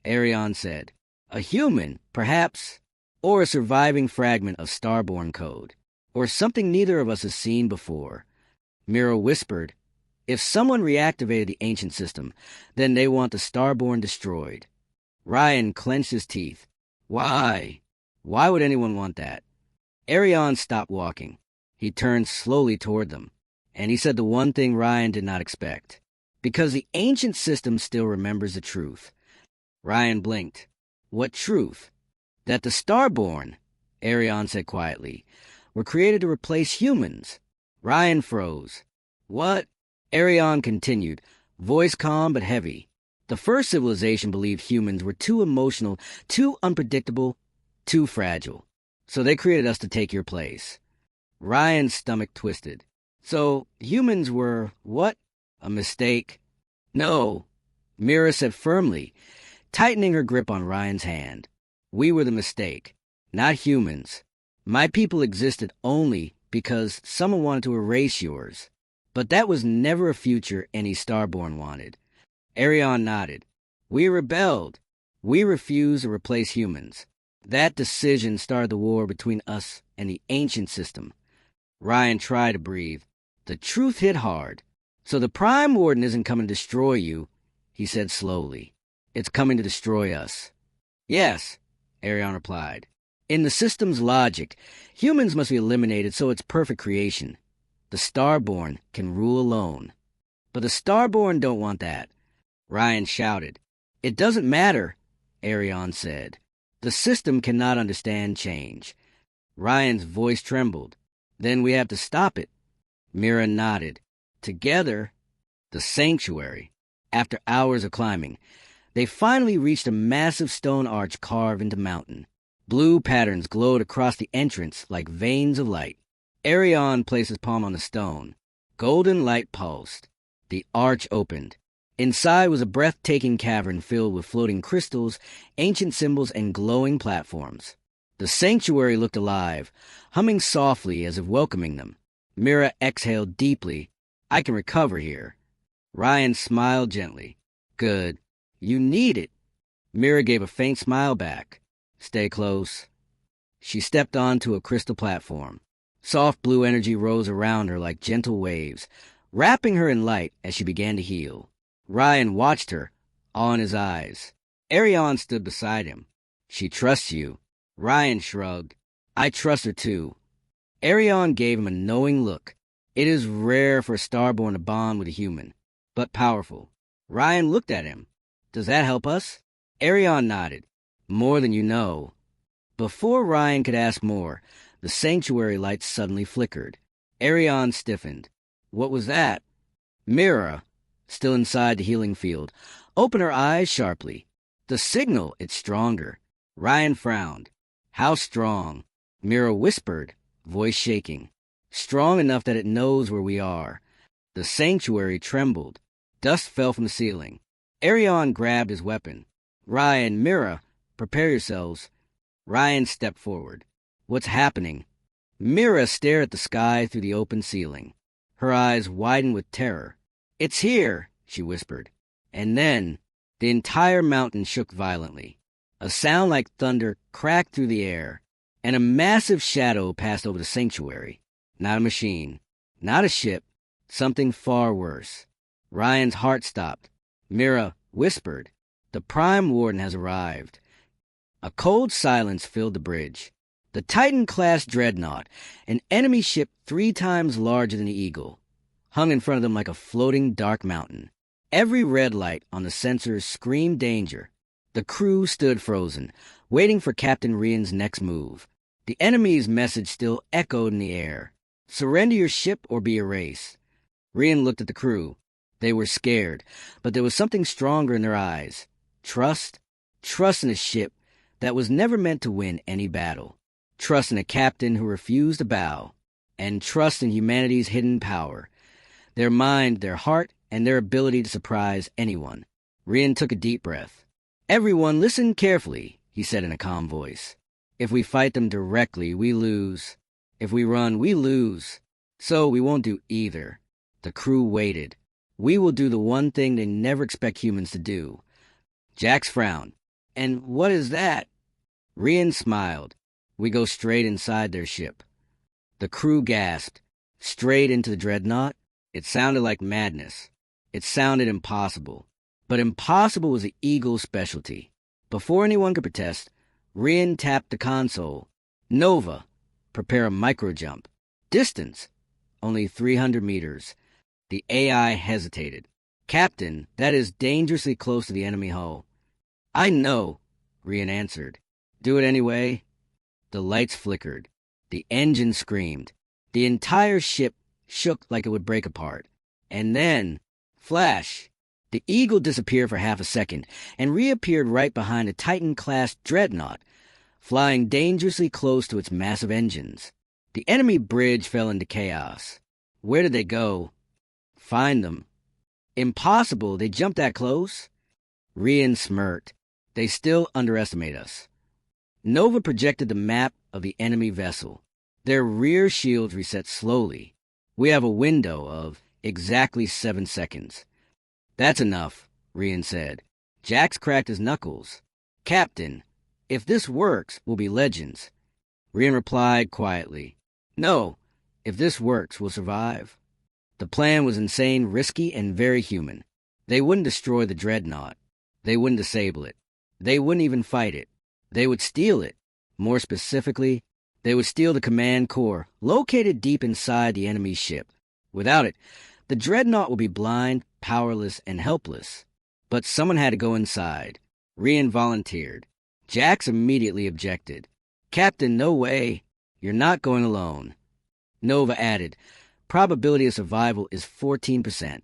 Arion said. A human, perhaps, or a surviving fragment of starborn code, or something neither of us has seen before. Mira whispered, if someone reactivated the ancient system, then they want the starborn destroyed. Ryan clenched his teeth. Why? Why would anyone want that? Arion stopped walking. He turned slowly toward them, and he said the one thing Ryan did not expect. Because the ancient system still remembers the truth. Ryan blinked. What truth? That the starborn, Arion said quietly, were created to replace humans. Ryan froze. What? Arion continued, voice calm but heavy. The first civilization believed humans were too emotional, too unpredictable, too fragile. So they created us to take your place. Ryan's stomach twisted. So humans were what? A mistake? No, Mira said firmly, tightening her grip on Ryan's hand. We were the mistake, not humans. My people existed only because someone wanted to erase yours. But that was never a future any starborn wanted. Arion nodded. We rebelled. We refused to replace humans. That decision started the war between us and the ancient system. Ryan tried to breathe. The truth hit hard. So the Prime Warden isn't coming to destroy you, he said slowly. It's coming to destroy us. Yes, Arion replied. In the system's logic, humans must be eliminated so it's perfect creation. The Starborn can rule alone. But the Starborn don't want that. Ryan shouted. It doesn't matter, Arion said. The system cannot understand change. Ryan's voice trembled. Then we have to stop it. Mira nodded. Together, the sanctuary. After hours of climbing, they finally reached a massive stone arch carved into mountain. Blue patterns glowed across the entrance like veins of light. Arion placed his palm on the stone. Golden light pulsed. The arch opened. Inside was a breathtaking cavern filled with floating crystals, ancient symbols, and glowing platforms. The sanctuary looked alive, humming softly as if welcoming them. Mira exhaled deeply. I can recover here. Ryan smiled gently. Good. You need it. Mira gave a faint smile back. Stay close. She stepped onto a crystal platform. Soft blue energy rose around her like gentle waves, wrapping her in light as she began to heal. Ryan watched her, awe in his eyes. Arion stood beside him. She trusts you. Ryan shrugged. I trust her too. Arion gave him a knowing look. It is rare for a starborn to bond with a human, but powerful. Ryan looked at him. Does that help us? Arion nodded. More than you know. Before Ryan could ask more, the sanctuary lights suddenly flickered. Arion stiffened. What was that? Mira, still inside the healing field, opened her eyes sharply. The signal, it's stronger. Ryan frowned. How strong? Mira whispered, voice shaking. Strong enough that it knows where we are. The sanctuary trembled. Dust fell from the ceiling. Arion grabbed his weapon. Ryan, Mira, prepare yourselves. Ryan stepped forward. What's happening? Mira stared at the sky through the open ceiling. Her eyes widened with terror. It's here, she whispered. And then, the entire mountain shook violently. A sound like thunder cracked through the air, and a massive shadow passed over the sanctuary. Not a machine, not a ship, something far worse. Ryan's heart stopped. Mira whispered, the Prime Warden has arrived. A cold silence filled the bridge. The Titan-class dreadnought, an enemy ship 3 times larger than the Eagle, hung in front of them like a floating dark mountain. Every red light on the sensors screamed danger. The crew stood frozen, waiting for Captain Rian's next move. The enemy's message still echoed in the air. Surrender your ship or be erased. Rian looked at the crew. They were scared, but there was something stronger in their eyes. Trust. Trust in a ship that was never meant to win any battle. Trust in a captain who refused to bow. And trust in humanity's hidden power. Their mind, their heart, and their ability to surprise anyone. Rian took a deep breath. "Everyone, listen carefully," he said in a calm voice. "If we fight them directly, we lose. If we run, we lose. So we won't do either." The crew waited. "We will do the one thing they never expect humans to do." Jax frowned. "And what is that?" Rian smiled. "We go straight inside their ship." The crew gasped. Straight into the dreadnought? It sounded like madness. It sounded impossible. But impossible was the Eagle's specialty. Before anyone could protest, Rian tapped the console. "Nova, prepare a micro-jump. Distance, only 300 meters. The AI hesitated. "Captain, that is dangerously close to the enemy hull." "I know," Rian answered. "Do it anyway." The lights flickered. The engine screamed. The entire ship shook like it would break apart. And then, flash! The Eagle disappeared for half a second and reappeared right behind a Titan-class dreadnought, flying dangerously close to its massive engines. The enemy bridge fell into chaos. Where did they go? Find them. Impossible, they jumped that close? Rian smirked. They still underestimate us. Nova projected the map of the enemy vessel. Their rear shields reset slowly. We have a window of exactly 7 seconds. "That's enough," Rian said. Jax cracked his knuckles. "Captain, if this works, we'll be legends." Rian replied quietly. "No, if this works, we'll survive." The plan was insane, risky, and very human. They wouldn't destroy the dreadnought. They wouldn't disable it. They wouldn't even fight it. They would steal it. More specifically, they would steal the command core, located deep inside the enemy's ship. Without it, the dreadnought would be blind, powerless, and helpless. But someone had to go inside. Rian volunteered. Jax immediately objected. "Captain, no way. You're not going alone." Nova added, "Probability of survival is 14%.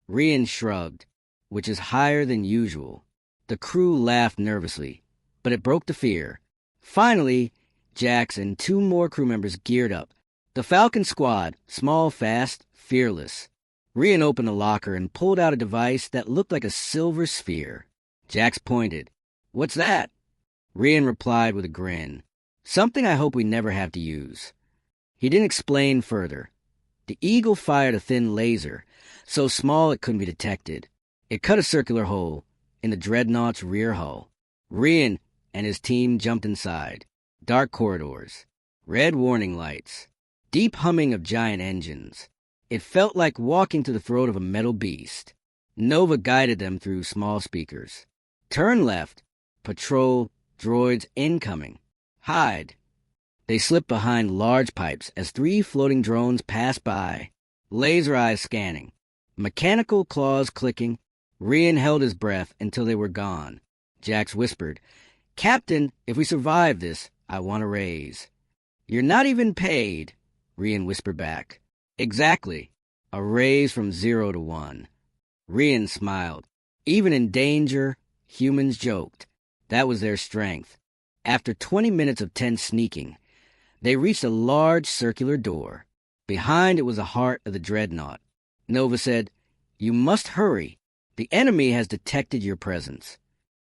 Rian shrugged, which is higher than usual. The crew laughed nervously, but it broke the fear. Finally, Jax and 2 more crew members geared up. The Falcon squad, small, fast, fearless. Rian opened a locker and pulled out a device that looked like a silver sphere. Jax pointed. "What's that?" Rian replied with a grin. "Something I hope we never have to use." He didn't explain further. The Eagle fired a thin laser, so small it couldn't be detected. It cut a circular hole in the dreadnought's rear hull. Rian and his team jumped inside. Dark corridors, red warning lights, deep humming of giant engines. It felt like walking to the throat of a metal beast. Nova guided them through small speakers. "Turn left. Patrol, droids incoming. Hide." They slipped behind large pipes as 3 floating drones passed by, laser eyes scanning, mechanical claws clicking. Rian held his breath until they were gone. Jax whispered, "Captain, if we survive this, I want a raise." "You're not even paid," Rian whispered back. "Exactly. A raise from 0 to 1. Rian smiled. Even in danger, humans joked. That was their strength. After 20 minutes of tense sneaking, they reached a large circular door. Behind it was the heart of the dreadnought. Nova said, "You must hurry. The enemy has detected your presence."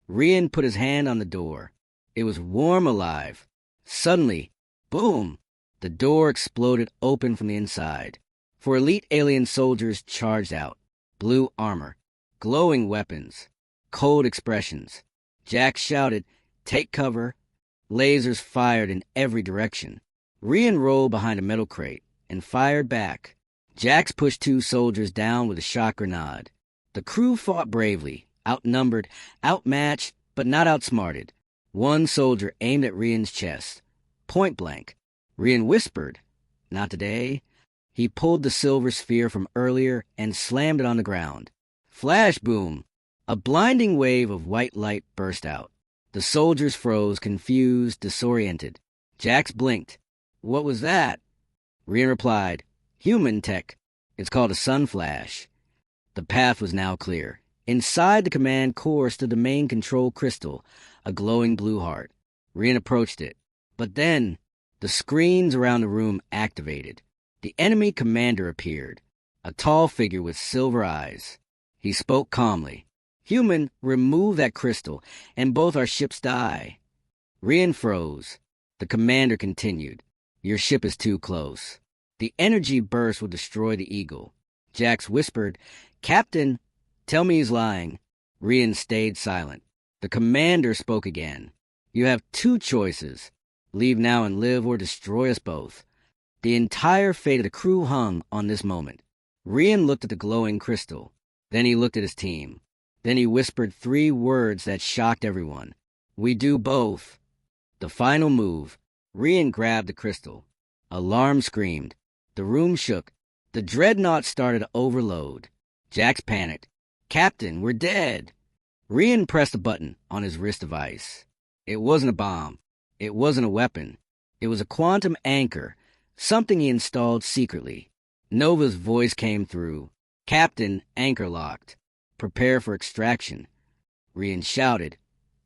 Rian put his hand on the door. It was warm alive. Suddenly, boom! The door exploded open from the inside. 4 elite alien soldiers charged out. Blue armor, glowing weapons, cold expressions. Jax shouted, "Take cover." Lasers fired in every direction. Rian rolled behind a metal crate and fired back. Jax pushed 2 soldiers down with a shock grenade. The crew fought bravely, outnumbered, outmatched, but not outsmarted. 1 soldier aimed at Rian's chest. Point blank. Rian whispered, "Not today." He pulled the silver sphere from earlier and slammed it on the ground. Flash boom! A blinding wave of white light burst out. The soldiers froze, confused, disoriented. Jax blinked. "What was that?" Rian replied, "Human tech. It's called a sun flash." The path was now clear. Inside the command core stood the main control crystal, a glowing blue heart. Rian approached it. But then, the screens around the room activated. The enemy commander appeared. a tall figure with silver eyes. He spoke calmly. Human, remove that crystal, and both our ships die. Rian froze. The commander continued. Your ship is too close. The energy burst will destroy the Eagle. Jax whispered, Captain, tell me he's lying. Rian stayed silent. The commander spoke again. You have two choices. Leave now and live, or destroy us both. The entire fate of the crew hung on this moment. Rian looked at the glowing crystal. Then he looked at his team. Then he whispered 3 words that shocked everyone. We do both. The final move. Rian grabbed the crystal. Alarm screamed. The room shook. The dreadnought started to overload. Jax panicked. Captain, we're dead. Rian pressed a button on his wrist device. It wasn't a bomb. It wasn't a weapon. It was a quantum anchor, something he installed secretly. Nova's voice came through. Captain, anchor locked. Prepare for extraction. Rian shouted.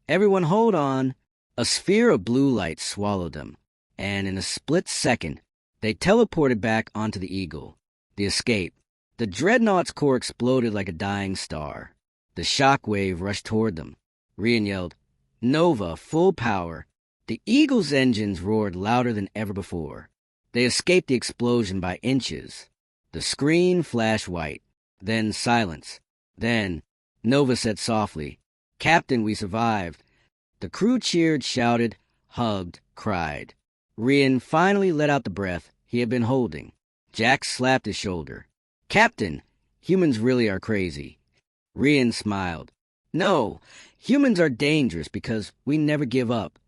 Everyone hold on. A sphere of blue light swallowed them, and in a split second, they teleported back onto the Eagle. The escape. The dreadnought's core exploded like a dying star. The shock wave rushed toward them. Rian yelled, Nova, full power. The Eagle's engines roared louder than ever before. They escaped the explosion by inches. The screen flashed white. Then silence. Then, Nova said softly, Captain, we survived. The crew cheered, shouted, hugged, cried. Rian finally let out the breath he had been holding. Jax slapped his shoulder. Captain, humans really are crazy. Rian smiled. No, humans are dangerous because we never give up.